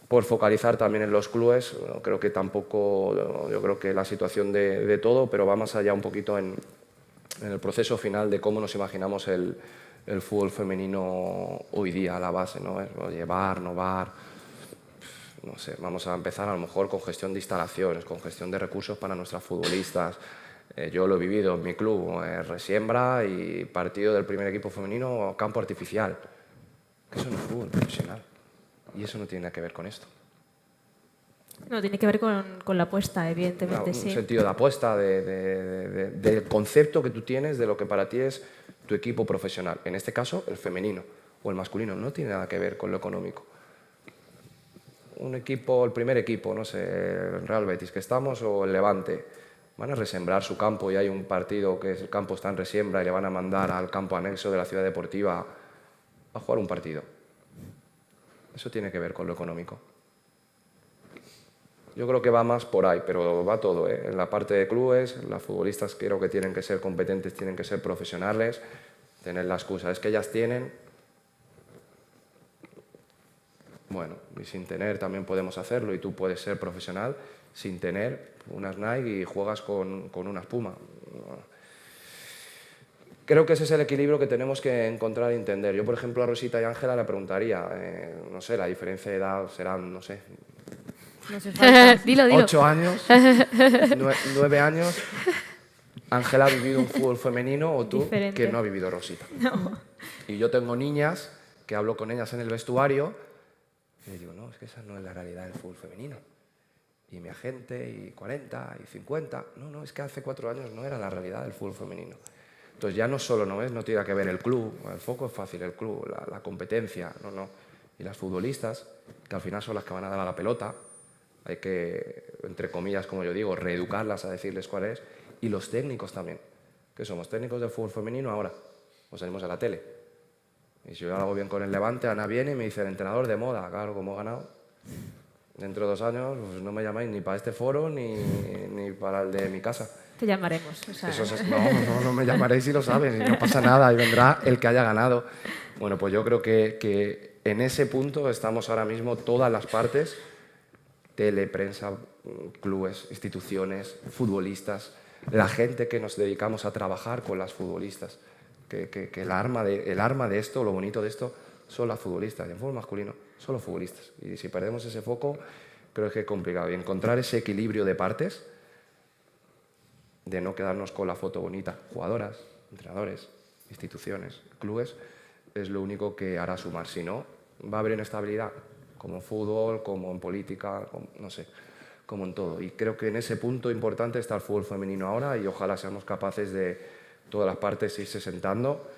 por focalizar también en los clubes, creo que tampoco, yo creo que la situación de todo, pero va más allá un poquito en el proceso final de cómo nos imaginamos el fútbol femenino hoy día a la base, ¿no? Llevar, novar, no sé, vamos a empezar a lo mejor con gestión de instalaciones, con gestión de recursos para nuestras futbolistas. Yo lo he vivido en mi club, resiembra y partido del primer equipo femenino, campo artificial. Eso no es fútbol profesional. Y eso no tiene nada que ver con esto. No, tiene que ver con la apuesta, evidentemente, sí. Un sentido de apuesta, del concepto que tú tienes de lo que para ti es tu equipo profesional. En este caso, el femenino o el masculino. No tiene nada que ver con lo económico. un equipo, el primer equipo, no sé, el Real Betis que estamos o el Levante, van a resembrar su campo y hay un partido que el campo está en resiembra y le van a mandar al campo anexo de la ciudad deportiva a jugar un partido. Eso tiene que ver con lo económico. Yo creo que va más por ahí, pero va todo, ¿eh? En la parte de clubes, los futbolistas creo que tienen que ser competentes, tienen que ser profesionales, tener la excusa, es que ellas tienen. Bueno, y sin tener también podemos hacerlo y tú puedes ser profesional sin tener unas Nike y juegas con unas Puma. Creo que ese es el equilibrio que tenemos que encontrar y entender. Yo, por ejemplo, a Rosita y Ángela le preguntaría, no sé, la diferencia de edad serán, no sé, No hace falta. Dilo. 8 años, 9 años. Ángela ha vivido un fútbol femenino o tú Diferente. que no ha vivido Rosita. Y yo tengo niñas que hablo con ellas en el vestuario y les digo, no, es que esa no es la realidad del fútbol femenino. Y mi agente, y 40, y 50. No, es que hace 4 años no era la realidad del fútbol femenino. Entonces ya no solo no tiene que ver el club, el foco es fácil, el club, la competencia, no. Y las futbolistas, que al final son las que van a dar a la pelota, hay que, entre comillas, como yo digo, reeducarlas a decirles cuál es. Y los técnicos también, que somos técnicos del fútbol femenino ahora, o salimos a la tele. Y si yo lo hago bien con el Levante, Ana viene y me dice, el entrenador de moda, claro, como he ganado. Dentro de 2 años pues no me llamáis ni para este foro ni para el de mi casa. Te llamaremos. O sea, No me llamaréis si lo sabes, y no pasa nada, y vendrá el que haya ganado. Bueno, pues yo creo que en ese punto estamos ahora mismo todas las partes, tele, prensa, clubes, instituciones, futbolistas, la gente que nos dedicamos a trabajar con las futbolistas, que el arma de esto, lo bonito de esto, son las futbolistas, y en fútbol masculino, son los futbolistas. Y si perdemos ese foco, creo que es complicado. Y encontrar ese equilibrio de partes, de no quedarnos con la foto bonita, jugadoras, entrenadores, instituciones, clubes, es lo único que hará sumar. Si no, va a haber inestabilidad, como en fútbol, como en política, no sé, como en todo. Y creo que en ese punto importante está el fútbol femenino ahora y ojalá seamos capaces de todas las partes irse sentando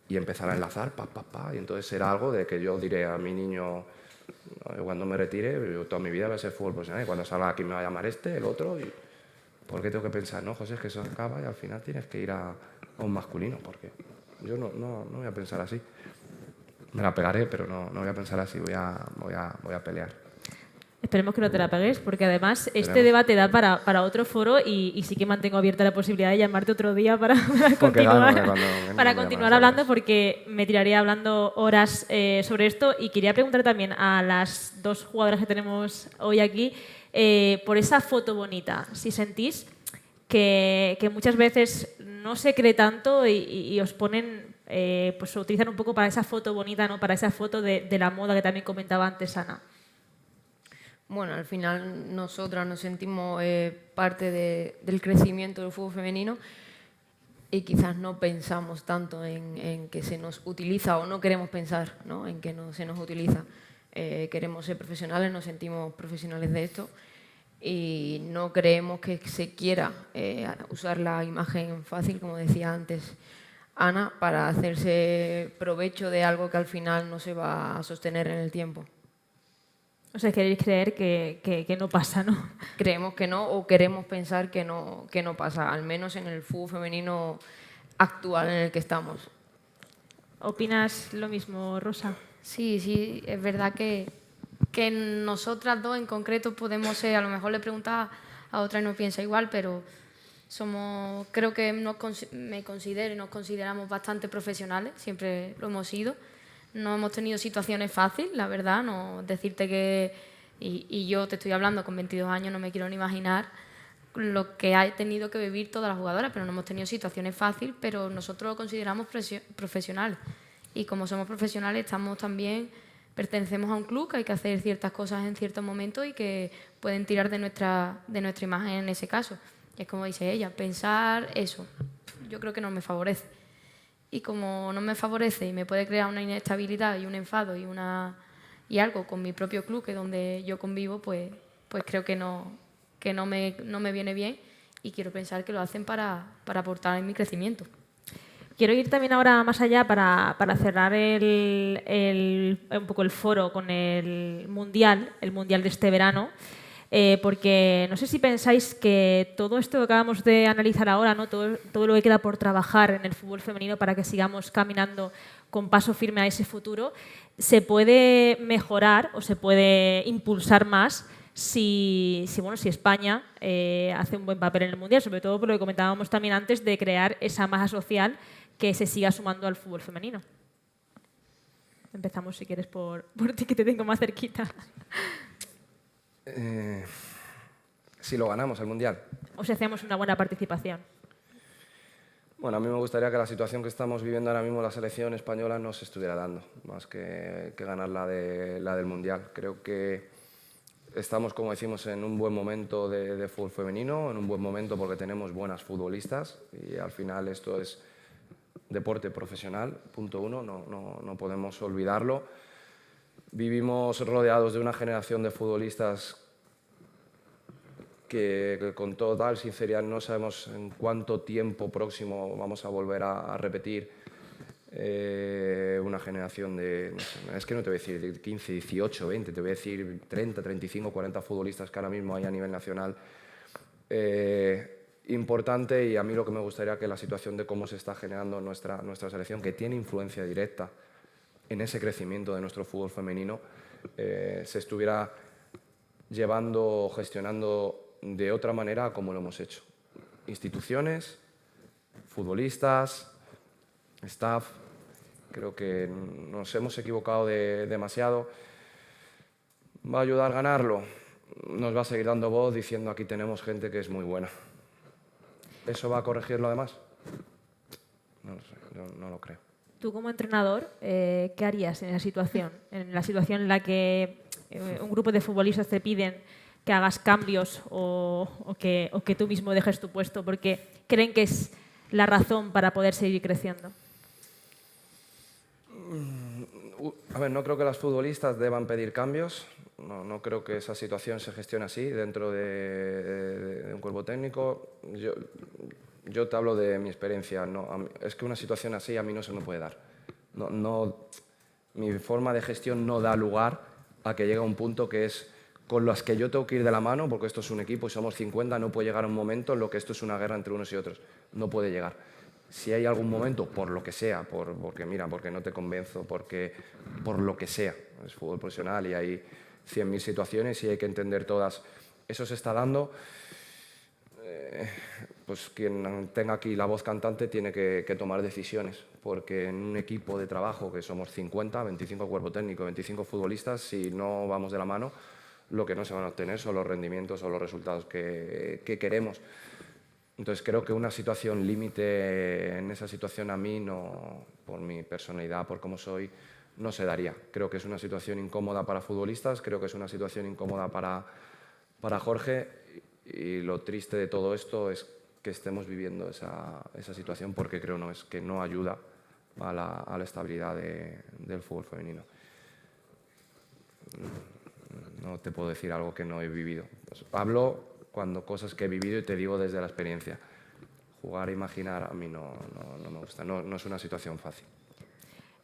y empezar a enlazar, y entonces será algo de que yo diré a mi niño, cuando me retire, yo toda mi vida voy a ser fútbol profesional y cuando salga aquí me va a llamar este, el otro, y ¿por qué tengo que pensar? No, José, es que eso acaba y al final tienes que ir a un masculino, porque yo no voy a pensar así. Me la pegaré, pero no voy a pensar así, voy a pelear. Esperemos que no te la pegues, porque además este debate da para otro foro y sí que mantengo abierta la posibilidad de llamarte otro día para continuar hablando, porque me tiraría hablando horas sobre esto. Y quería preguntar también a las 2 jugadoras que tenemos hoy aquí por esa foto bonita. Si sentís que muchas veces no se cree tanto y os ponen, pues utilizan un poco para esa foto bonita, ¿no? Para esa foto de la moda que también comentaba antes Ana. Bueno, al final nosotras nos sentimos parte del crecimiento del fútbol femenino y quizás no pensamos tanto en que se nos utiliza o no queremos pensar, ¿no? En que no se nos utiliza. Queremos ser profesionales, nos sentimos profesionales de esto y no creemos que se quiera usar la imagen fácil, como decía antes Ana, para hacerse provecho de algo que al final no se va a sostener en el tiempo. O sea, queréis creer que no pasa, ¿no? Creemos que no o queremos pensar que no pasa, al menos en el fútbol femenino actual en el que estamos. ¿Opinas lo mismo, Rosa? Sí, es verdad que nosotras dos en concreto podemos ser, a lo mejor le preguntas a otra y no piensa igual, pero creo que me considero y nos consideramos bastante profesionales, siempre lo hemos sido. No hemos tenido situaciones fáciles, la verdad, no decirte que... Y yo te estoy hablando con 22 años, no me quiero ni imaginar lo que ha tenido que vivir todas las jugadoras, pero no hemos tenido situaciones fáciles, pero nosotros lo consideramos profesionales. Y como somos profesionales, estamos también, pertenecemos a un club, que hay que hacer ciertas cosas en ciertos momentos y que pueden tirar de nuestra imagen en ese caso. Y es como dice ella, pensar eso, yo creo que no me favorece. Y como no me favorece y me puede crear una inestabilidad y un enfado y algo con mi propio club, que es donde yo convivo, pues creo que no me viene bien y quiero pensar que lo hacen para aportar en mi crecimiento. Quiero ir también ahora más allá para cerrar un poco el foro con el Mundial de este verano, porque no sé si pensáis que todo esto que acabamos de analizar ahora, ¿no? todo lo que queda por trabajar en el fútbol femenino para que sigamos caminando con paso firme a ese futuro, se puede mejorar o se puede impulsar más si España hace un buen papel en el Mundial, sobre todo por lo que comentábamos también antes de crear esa masa social que se siga sumando al fútbol femenino. Empezamos, si quieres, por ti, que te tengo más cerquita. Si lo ganamos el Mundial. O si hacemos una buena participación. Bueno, a mí me gustaría que la situación que estamos viviendo ahora mismo la selección española no se estuviera dando, más que ganar la del Mundial. Creo que estamos, como decimos, en un buen momento de fútbol femenino, en un buen momento porque tenemos buenas futbolistas y al final esto es deporte profesional, punto uno, no podemos olvidarlo. Vivimos rodeados de una generación de futbolistas que con total sinceridad no sabemos en cuánto tiempo próximo vamos a volver a repetir una generación de, no sé, es que no te voy a decir 15, 18, 20, te voy a decir 30, 35, 40 futbolistas que ahora mismo hay a nivel nacional. Importante, y a mí lo que me gustaría que la situación de cómo se está generando nuestra selección, que tiene influencia directa en ese crecimiento de nuestro fútbol femenino, se estuviera llevando, gestionando de otra manera como lo hemos hecho. Instituciones, futbolistas, staff, creo que nos hemos equivocado demasiado. ¿Va a ayudar a ganarlo? Nos va a seguir dando voz diciendo aquí tenemos gente que es muy buena. ¿Eso va a corregir lo demás? No lo sé, yo no lo creo. Tú como entrenador, ¿qué harías en esa situación? En la situación en la que un grupo de futbolistas te piden que hagas cambios o que tú mismo dejes tu puesto porque creen que es la razón para poder seguir creciendo. A ver, no creo que las futbolistas deban pedir cambios. No creo que esa situación se gestione así dentro de un cuerpo técnico. Yo te hablo de mi experiencia. Es que una situación así a mí no se me puede dar. Mi forma de gestión no da lugar a que llegue a un punto que es con las que yo tengo que ir de la mano, porque esto es un equipo y somos 50, no puede llegar a un momento en lo que esto es una guerra entre unos y otros. No puede llegar. Si hay algún momento, por lo que sea, porque no te convenzo, por lo que sea, es fútbol profesional y hay 100.000 situaciones y hay que entender todas. Eso se está dando. Pues quien tenga aquí la voz cantante tiene que tomar decisiones, porque en un equipo de trabajo que somos 50, 25 cuerpo técnico, 25 futbolistas, si no vamos de la mano, lo que no se van a obtener son los rendimientos o los resultados que queremos. Entonces creo que una situación límite en esa situación a mí, no, por mi personalidad, por cómo soy, no se daría. Creo que es una situación incómoda para futbolistas, creo que es una situación incómoda para Jorge, y lo triste de todo esto es que estemos viviendo esa situación, porque creo que no ayuda a la estabilidad del fútbol femenino. No te puedo decir algo que no he vivido. Pues hablo cuando cosas que he vivido y te digo desde la experiencia. Jugar e imaginar a mí no me gusta, no es una situación fácil.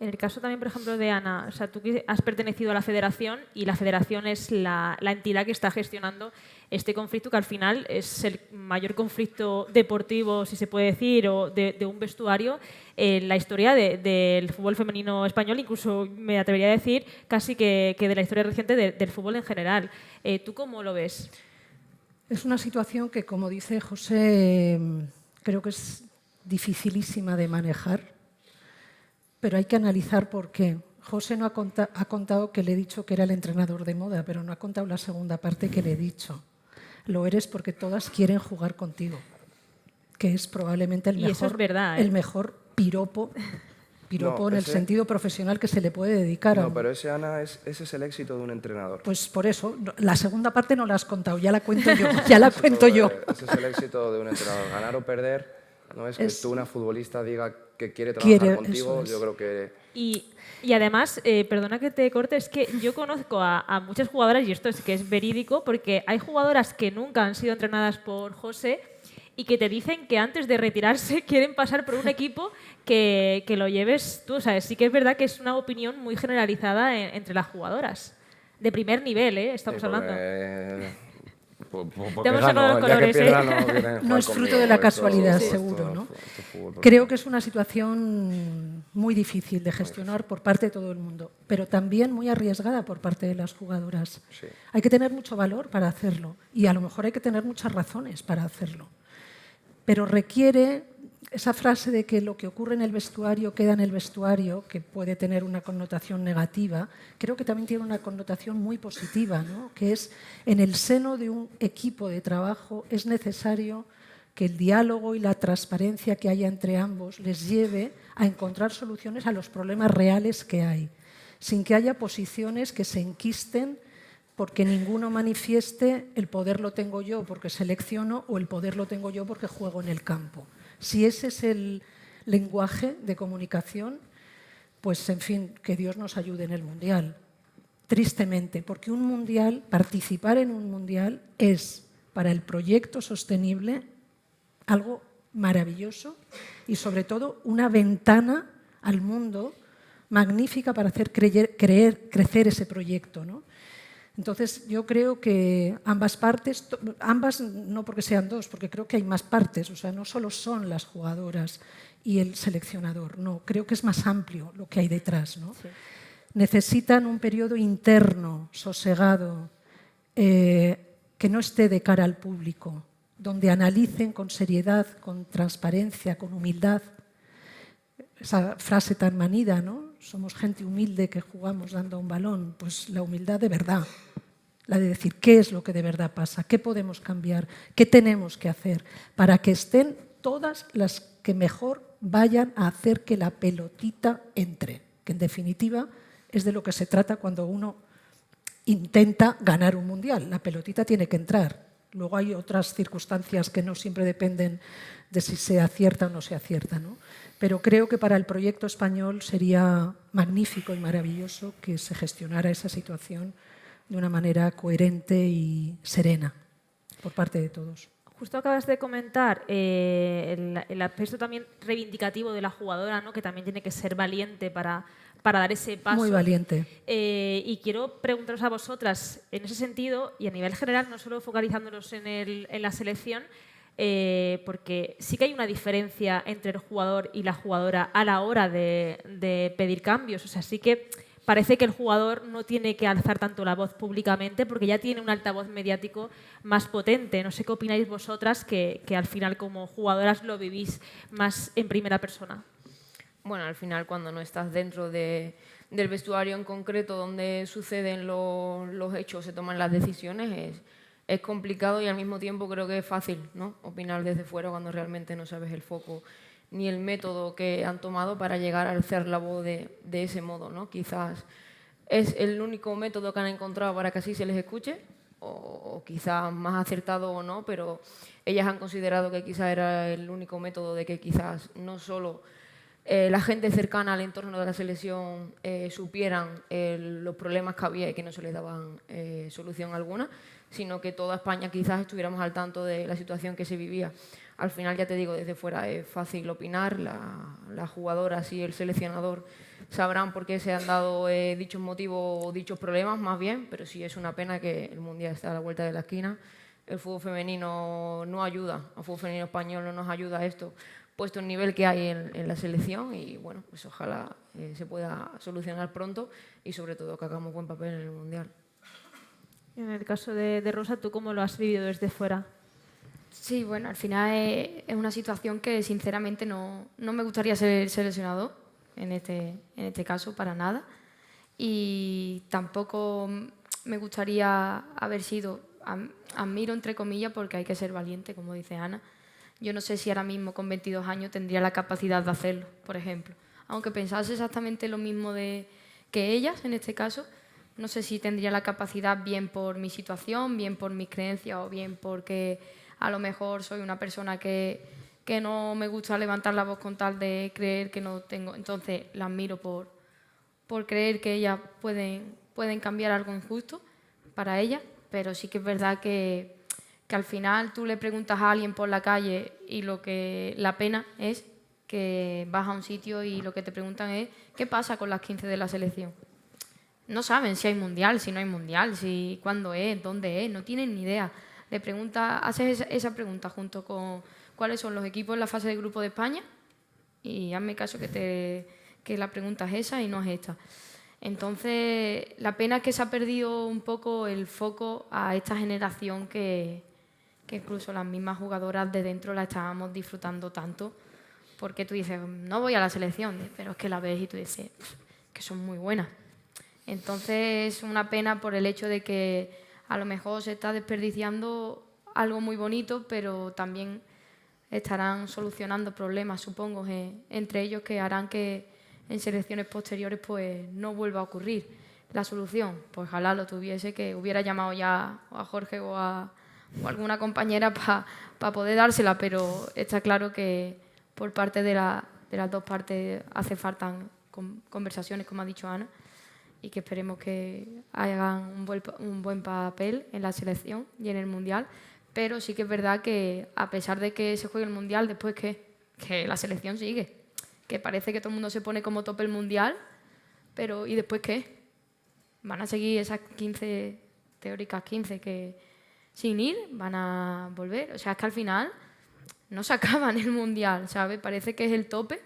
En el caso también, por ejemplo, de Ana, o sea, tú has pertenecido a la federación y la federación es la entidad que está gestionando este conflicto, que al final es el mayor conflicto deportivo, si se puede decir, o de un vestuario en la historia del fútbol femenino español, incluso me atrevería a decir casi que de la historia reciente del fútbol en general. ¿Tú cómo lo ves? Es una situación que, como dice José, creo que es dificilísima de manejar, pero hay que analizar por qué. José no ha contado que le he dicho que era el entrenador de moda, pero no ha contado la segunda parte que le he dicho. Lo eres porque todas quieren jugar contigo, que es probablemente el mejor, eso es verdad, el mejor piropo en el sentido profesional que se le puede dedicar a... No, pero Ana, ese es el éxito de un entrenador. Pues por eso, la segunda parte no la has contado, ya la cuento yo. Ya la cuento yo. Ese es el éxito de un entrenador. Ganar o perder no es que tú, una futbolista, diga que quiere trabajar contigo. Yo creo que... Y además, perdona que te corte, es que yo conozco a muchas jugadoras, y esto es que es verídico, porque hay jugadoras que nunca han sido entrenadas por José y que te dicen que antes de retirarse quieren pasar por un equipo que lo lleves tú. O sea, sí que es verdad que es una opinión muy generalizada entre las jugadoras. De primer nivel, estamos hablando. Porque Tenemos gano, los el día que colores, pierda no quieren jugar No es fruto conmigo, de la esto- casualidad, esto- seguro, ¿no? esto es fútbol Creo profesional. que es una situación muy difícil de gestionar por parte de todo el mundo, pero también muy arriesgada por parte de las jugadoras. Sí. Hay que tener mucho valor para hacerlo y a lo mejor hay que tener muchas razones para hacerlo. Pero requiere esa frase de que lo que ocurre en el vestuario queda en el vestuario, que puede tener una connotación negativa, creo que también tiene una connotación muy positiva, ¿no? Que es en el seno de un equipo de trabajo es necesario que el diálogo y la transparencia que haya entre ambos les lleve a encontrar soluciones a los problemas reales que hay, sin que haya posiciones que se enquisten porque ninguno manifieste el poder lo tengo yo porque selecciono o el poder lo tengo yo porque juego en el campo. Si ese es el lenguaje de comunicación, pues en fin, que Dios nos ayude en el Mundial. Tristemente, porque un Mundial, participar en un Mundial es para el proyecto sostenible algo maravilloso y sobre todo una ventana al mundo magnífica para hacer crecer ese proyecto, ¿no? Entonces, yo creo que ambas partes, ambas no porque sean dos, porque creo que hay más partes, o sea, no solo son las jugadoras y el seleccionador, no, creo que es más amplio lo que hay detrás, ¿no? Sí. Necesitan un periodo interno, sosegado, que no esté de cara al público, donde analicen con seriedad, con transparencia, con humildad. Esa frase tan manida, ¿no? Somos gente humilde que jugamos dando un balón. Pues la humildad de verdad, la de decir qué es lo que de verdad pasa, qué podemos cambiar, qué tenemos que hacer para que estén todas las que mejor vayan a hacer que la pelotita entre, que en definitiva es de lo que se trata cuando uno intenta ganar un mundial. La pelotita tiene que entrar. Luego hay otras circunstancias que no siempre dependen de si se acierta o no se acierta, ¿no? Pero creo que para el proyecto español sería magnífico y maravilloso que se gestionara esa situación de una manera coherente y serena por parte de todos. Justo acabas de comentar el aspecto también reivindicativo de la jugadora, ¿no? Que también tiene que ser valiente para dar ese paso. Muy valiente. Y quiero preguntaros a vosotras, en ese sentido, y a nivel general, no solo focalizándonos en la selección, porque sí que hay una diferencia entre el jugador y la jugadora a la hora de pedir cambios. O sea, sí que parece que el jugador no tiene que alzar tanto la voz públicamente porque ya tiene un altavoz mediático más potente. No sé qué opináis vosotras, que al final como jugadoras lo vivís más en primera persona. Bueno, al final cuando no estás dentro del vestuario en concreto donde suceden los hechos, se toman las decisiones, es complicado y al mismo tiempo creo que es fácil, ¿no? Opinar desde fuera cuando realmente no sabes el foco ni el método que han tomado para llegar a alzar la voz de ese modo, ¿no? Quizás es el único método que han encontrado para que así se les escuche, o quizás más acertado o no, pero ellas han considerado que quizás era el único método de que quizás no solo la gente cercana al entorno de la selección supieran los problemas que había y que no se les daban solución alguna, sino que toda España quizás estuviéramos al tanto de la situación que se vivía. Al final, ya te digo, desde fuera es fácil opinar, las jugadoras y el seleccionador sabrán por qué se han dado dichos motivos o dichos problemas, más bien, pero sí es una pena que el Mundial está a la vuelta de la esquina. El fútbol femenino no ayuda, el fútbol femenino español no nos ayuda a esto, puesto el nivel que hay en la selección y bueno, pues ojalá se pueda solucionar pronto y sobre todo que hagamos buen papel en el Mundial. En el caso de Rosa, ¿tú cómo lo has vivido desde fuera? Sí, bueno, al final es una situación que sinceramente no me gustaría ser seleccionador en este caso para nada y tampoco me gustaría haber sido, admiro entre comillas porque hay que ser valiente, como dice Ana. Yo no sé si ahora mismo con 22 años tendría la capacidad de hacerlo, por ejemplo. Aunque pensase exactamente lo mismo que ellas, en este caso, no sé si tendría la capacidad bien por mi situación, bien por mis creencias o bien porque a lo mejor soy una persona que no me gusta levantar la voz con tal de creer que no tengo. Entonces, las admiro por creer que ellas pueden cambiar algo injusto para ellas, pero sí que es verdad que que al final tú le preguntas a alguien por la calle y la pena es que vas a un sitio y lo que te preguntan es ¿qué pasa con las 15 de la selección? No saben si hay mundial, si no hay mundial, si cuándo es, dónde es, no tienen ni idea. Haces esa pregunta junto con cuáles son los equipos en la fase de grupo de España y hazme caso que la pregunta es esa y no es esta. Entonces, la pena es que se ha perdido un poco el foco a esta generación que incluso las mismas jugadoras de dentro la estábamos disfrutando tanto, porque tú dices, no voy a la selección, pero es que la ves y tú dices, que son muy buenas. Entonces, es una pena por el hecho de que a lo mejor se está desperdiciando algo muy bonito, pero también estarán solucionando problemas, supongo, entre ellos que harán que en selecciones posteriores pues no vuelva a ocurrir. La solución, pues ojalá lo tuviese, que hubiera llamado ya a Jorge o alguna compañera para poder dársela, pero está claro que por parte de las dos partes hace falta conversaciones, como ha dicho Ana, y que esperemos que hagan un buen papel en la selección y en el Mundial, pero sí que es verdad que a pesar de que se juegue el Mundial, después que la selección sigue, que parece que todo el mundo se pone como tope el Mundial, pero ¿y después qué? ¿Van a seguir esas 15, teóricas 15 que sin ir, van a volver? O sea, es que al final no se acaba en el Mundial, ¿sabes? Parece que es el tope,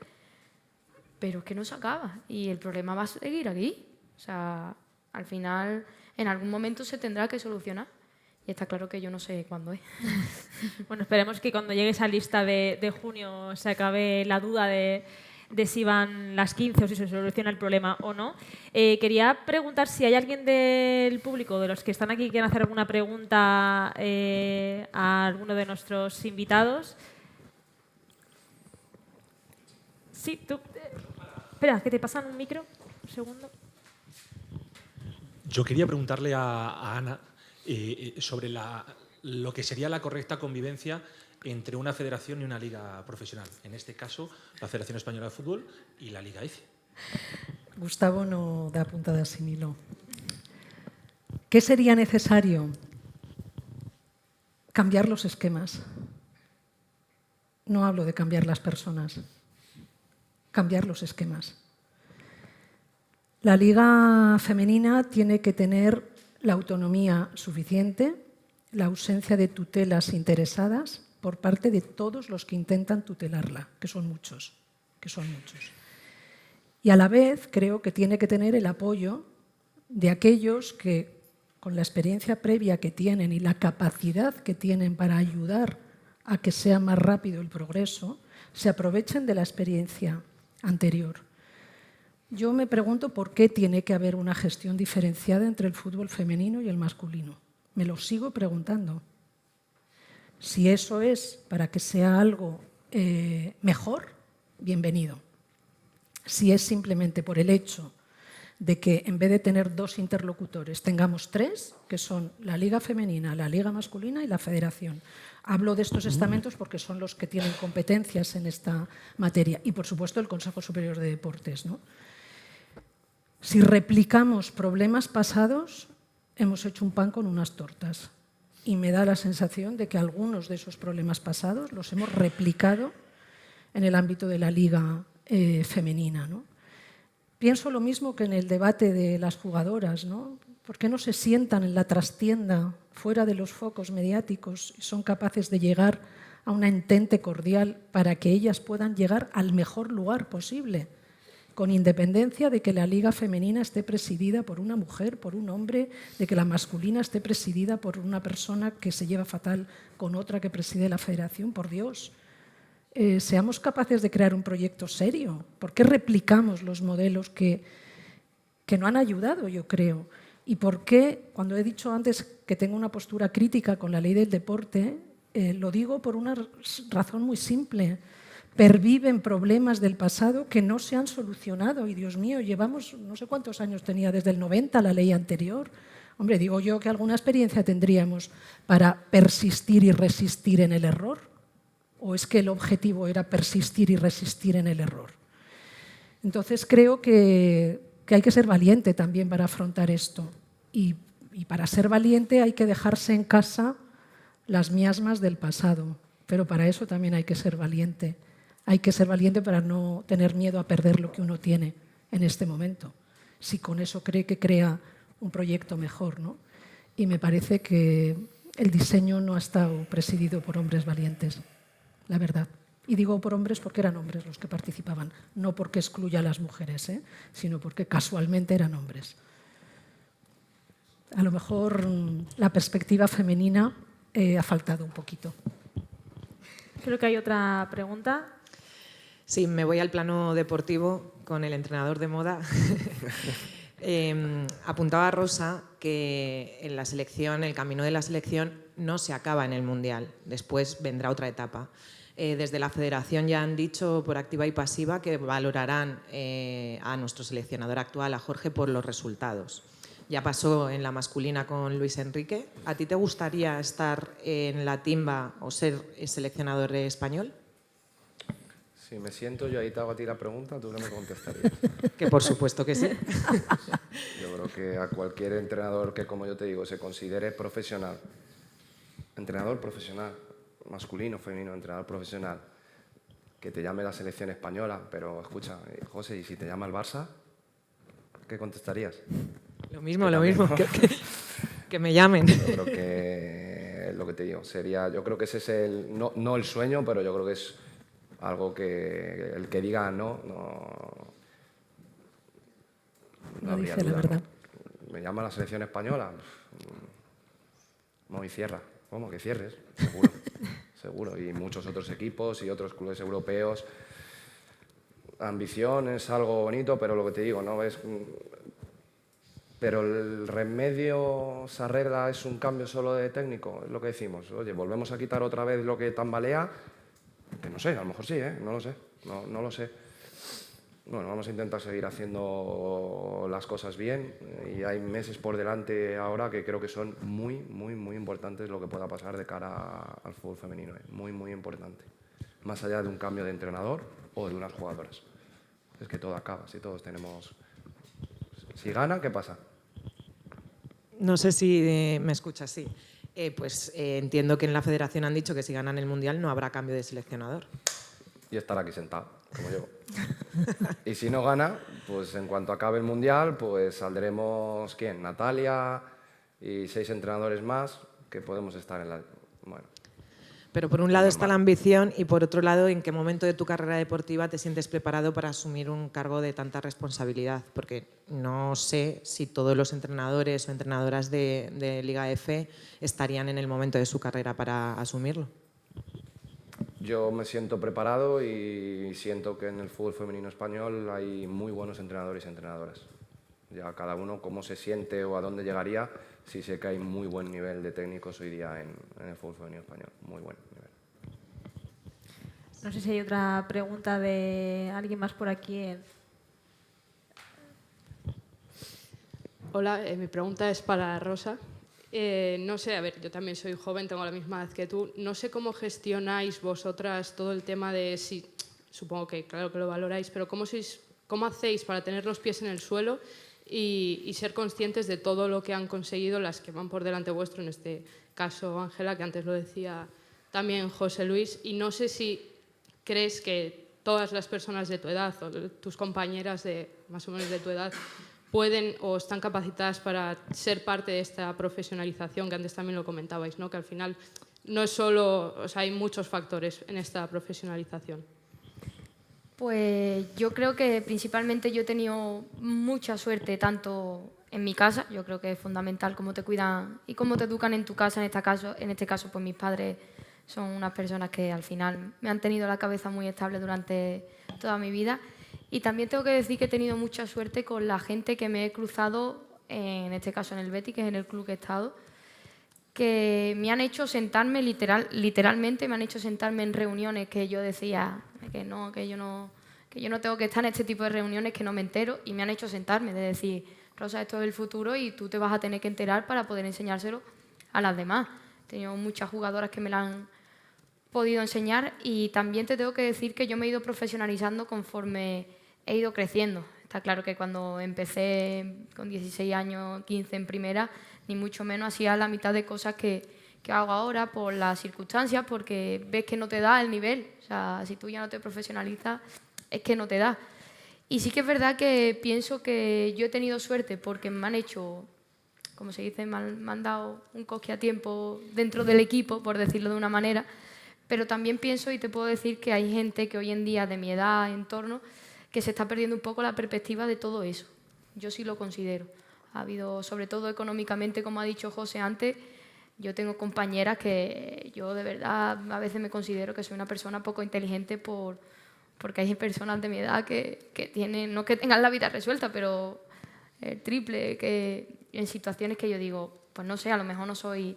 pero es que no se acaba y el problema va a seguir aquí. O sea, al final, en algún momento se tendrá que solucionar. Y está claro que yo no sé cuándo es. Bueno, esperemos que cuando llegue esa lista de junio se acabe la duda de si van las 15 o si se soluciona el problema o no. Quería preguntar si hay alguien del público, de los que están aquí, que quieren hacer alguna pregunta a alguno de nuestros invitados. Sí, tú. Espera, que te pasan un micro. Un segundo. Yo quería preguntarle a Ana sobre lo que sería la correcta convivencia entre una federación y una liga profesional. En este caso, la Federación Española de Fútbol y la Liga EFE. Gustavo no da puntada sin hilo. ¿Qué sería necesario? Cambiar los esquemas. No hablo de cambiar las personas. Cambiar los esquemas. La liga femenina tiene que tener la autonomía suficiente, la ausencia de tutelas interesadas por parte de todos los que intentan tutelarla, que son muchos. Y a la vez creo que tiene que tener el apoyo de aquellos que, con la experiencia previa que tienen y la capacidad que tienen para ayudar a que sea más rápido el progreso, se aprovechen de la experiencia anterior. Yo me pregunto por qué tiene que haber una gestión diferenciada entre el fútbol femenino y el masculino. Me lo sigo preguntando. Si eso es para que sea algo mejor, bienvenido. Si es simplemente por el hecho de que en vez de tener dos interlocutores tengamos tres, que son la Liga Femenina, la Liga Masculina y la Federación. Hablo de estos estamentos porque son los que tienen competencias en esta materia y, por supuesto, el Consejo Superior de Deportes, ¿no? Si replicamos problemas pasados, hemos hecho un pan con unas tortas. Y me da la sensación de que algunos de esos problemas pasados los hemos replicado en el ámbito de la Liga femenina, ¿no? Pienso lo mismo que en el debate de las jugadoras, ¿no? ¿Por qué no se sientan en la trastienda, fuera de los focos mediáticos, y son capaces de llegar a una entente cordial para que ellas puedan llegar al mejor lugar posible, con independencia de que la liga femenina esté presidida por una mujer, por un hombre, de que la masculina esté presidida por una persona que se lleva fatal con otra que preside la federación? Por Dios, seamos capaces de crear un proyecto serio. ¿Por qué replicamos los modelos que no han ayudado, yo creo? ¿Y por qué, cuando he dicho antes que tengo una postura crítica con la ley del deporte, lo digo por una razón muy simple? Perviven problemas del pasado que no se han solucionado. Y, Dios mío, llevamos, no sé cuántos años tenía, desde el 90 la ley anterior. Hombre, digo yo que alguna experiencia tendríamos para persistir y resistir en el error. ¿O es que el objetivo era persistir y resistir en el error? Entonces creo que hay que ser valiente también para afrontar esto. Y para ser valiente hay que dejarse en casa las miasmas del pasado, pero para eso también hay que ser valiente. Hay que ser valiente para no tener miedo a perder lo que uno tiene en este momento, si con eso cree que crea un proyecto mejor, ¿no? Y me parece que el diseño no ha estado presidido por hombres valientes, la verdad. Y digo por hombres porque eran hombres los que participaban, no porque excluya a las mujeres, sino porque casualmente eran hombres. A lo mejor la perspectiva femenina ha faltado un poquito. Creo que hay otra pregunta. Sí, me voy al plano deportivo con el entrenador de moda. Apuntaba Rosa que en la selección, el camino de la selección no se acaba en el Mundial, después vendrá otra etapa. Desde la Federación ya han dicho por activa y pasiva que valorarán a nuestro seleccionador actual, a Jorge, por los resultados. Ya pasó en la masculina con Luis Enrique. ¿A ti te gustaría estar en la timba o ser seleccionador español? Si me siento yo ahí te hago a ti la pregunta, ¿tú qué me contestarías? Que por supuesto que sí. Yo creo que a cualquier entrenador que, como yo te digo, se considere profesional, entrenador profesional, masculino, femenino, entrenador profesional, que te llame la selección española, pero escucha, José, ¿y si te llama el Barça? ¿Qué contestarías? Lo mismo, que me llamen. Yo creo que lo que te digo sería, yo creo que ese es no el sueño, pero yo creo que es algo que el que diga no habría dice duda, la verdad. ¿no? Me llama la selección española, no, y cierra. ¿Cómo? Que cierres, seguro. Seguro. Y muchos otros equipos y otros clubes europeos. Ambición es algo bonito, pero lo que te digo, ¿no? Pero el remedio se arregla, es un cambio solo de técnico, es lo que decimos. Oye, volvemos a quitar otra vez lo que tambalea, que no sé, a lo mejor sí, no lo sé, no lo sé. Bueno, vamos a intentar seguir haciendo las cosas bien y hay meses por delante ahora que creo que son muy, muy, muy importantes lo que pueda pasar de cara al fútbol femenino, muy, muy importante. Más allá de un cambio de entrenador o de unas jugadoras. Es que todo acaba, si todos tenemos... Si gana, ¿qué pasa? No sé si me escuchas, sí. Entiendo que en la Federación han dicho que si ganan el Mundial no habrá cambio de seleccionador. Y estar aquí sentado, como yo. Y si no gana, pues en cuanto acabe el Mundial, pues saldremos, ¿quién? Natalia y 6 entrenadores más que podemos estar en la... Bueno. Pero por un lado está la ambición y por otro lado, ¿en qué momento de tu carrera deportiva te sientes preparado para asumir un cargo de tanta responsabilidad? Porque no sé si todos los entrenadores o entrenadoras de Liga F estarían en el momento de su carrera para asumirlo. Yo me siento preparado y siento que en el fútbol femenino español hay muy buenos entrenadores y entrenadoras. Ya cada uno cómo se siente o a dónde llegaría, sí sé que hay muy buen nivel de técnicos hoy día en el fútbol femenino español, muy buen nivel. No sé si hay otra pregunta de alguien más por aquí. Hola, mi pregunta es para Rosa. No sé, a ver, yo también soy joven, tengo la misma edad que tú. No sé cómo gestionáis vosotras todo el tema de si, supongo que claro que lo valoráis, pero cómo hacéis para tener los pies en el suelo y ser conscientes de todo lo que han conseguido las que van por delante vuestro, en este caso Ángela, que antes lo decía también José Luis, y no sé si crees que todas las personas de tu edad o tus compañeras de más o menos de tu edad pueden o están capacitadas para ser parte de esta profesionalización, que antes también lo comentabais, ¿no? Que al final no es solo, o sea, hay muchos factores en esta profesionalización. Pues yo creo que principalmente yo he tenido mucha suerte tanto en mi casa, yo creo que es fundamental cómo te cuidan y cómo te educan en tu casa, en este caso pues mis padres son unas personas que al final me han tenido la cabeza muy estable durante toda mi vida. Y también tengo que decir que he tenido mucha suerte con la gente que me he cruzado, en este caso en el Betis, que es en el club que he estado, que me han hecho sentarme, literalmente me han hecho sentarme en reuniones que yo decía que yo no tengo que estar en este tipo de reuniones, que no me entero, y me han hecho sentarme, de decir, Rosa, esto es el futuro y tú te vas a tener que enterar para poder enseñárselo a las demás. He tenido muchas jugadoras que me la han podido enseñar y también te tengo que decir que yo me he ido profesionalizando conforme he ido creciendo. Está claro que cuando empecé con 16 años, 15 en primera, ni mucho menos hacía la mitad de cosas que que hago ahora por las circunstancias, porque ves que no te da el nivel. O sea, si tú ya no te profesionalizas, es que no te da. Y sí que es verdad que pienso que yo he tenido suerte porque me han hecho, como se dice, me han dado un cosque a tiempo dentro del equipo, por decirlo de una manera, pero también pienso y te puedo decir que hay gente que hoy en día, de mi edad, entorno, que se está perdiendo un poco la perspectiva de todo eso. Yo sí lo considero. Ha habido, sobre todo económicamente, como ha dicho José antes, yo tengo compañeras que yo de verdad a veces me considero que soy una persona poco inteligente porque hay personas de mi edad que tienen, no que tengan la vida resuelta, pero el triple, que en situaciones que yo digo, pues no sé, a lo mejor no soy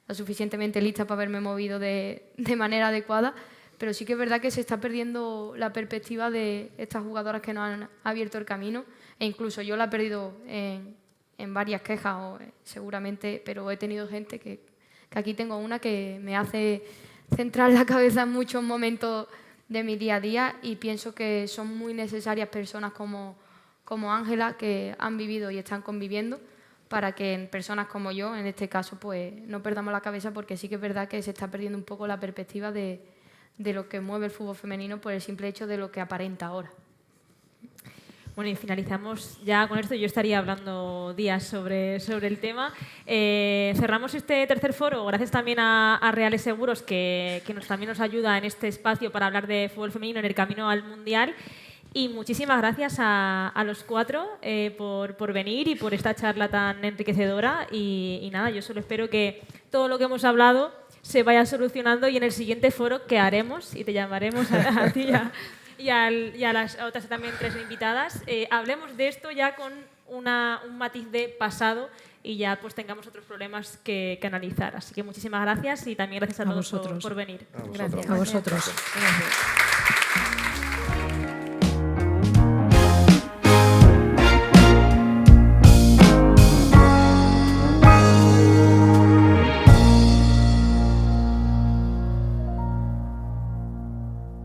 lo suficientemente lista para haberme movido de manera adecuada, pero sí que es verdad que se está perdiendo la perspectiva de estas jugadoras que nos han abierto el camino, e incluso yo la he perdido en varias quejas, seguramente, pero he tenido gente que aquí tengo una que me hace centrar la cabeza en muchos momentos de mi día a día, y pienso que son muy necesarias personas como Ángela, que han vivido y están conviviendo, para que personas como yo, en este caso, pues no perdamos la cabeza, porque sí que es verdad que se está perdiendo un poco la perspectiva de lo que mueve el fútbol femenino por el simple hecho de lo que aparenta ahora. Bueno, y finalizamos ya con esto. Yo estaría hablando días sobre el tema. Cerramos este tercer foro gracias también a Reales Seguros, que también nos ayuda en este espacio para hablar de fútbol femenino en el camino al Mundial. Y muchísimas gracias a los cuatro por venir y por esta charla tan enriquecedora. Y nada, yo solo espero que todo lo que hemos hablado se vaya solucionando, y en el siguiente foro que haremos, y te llamaremos a ti y a las otras también 3 invitadas, hablemos de esto ya con un matiz de pasado, y ya pues tengamos otros problemas que analizar. Así que muchísimas gracias, y también gracias a todos por venir. A vosotros. Gracias.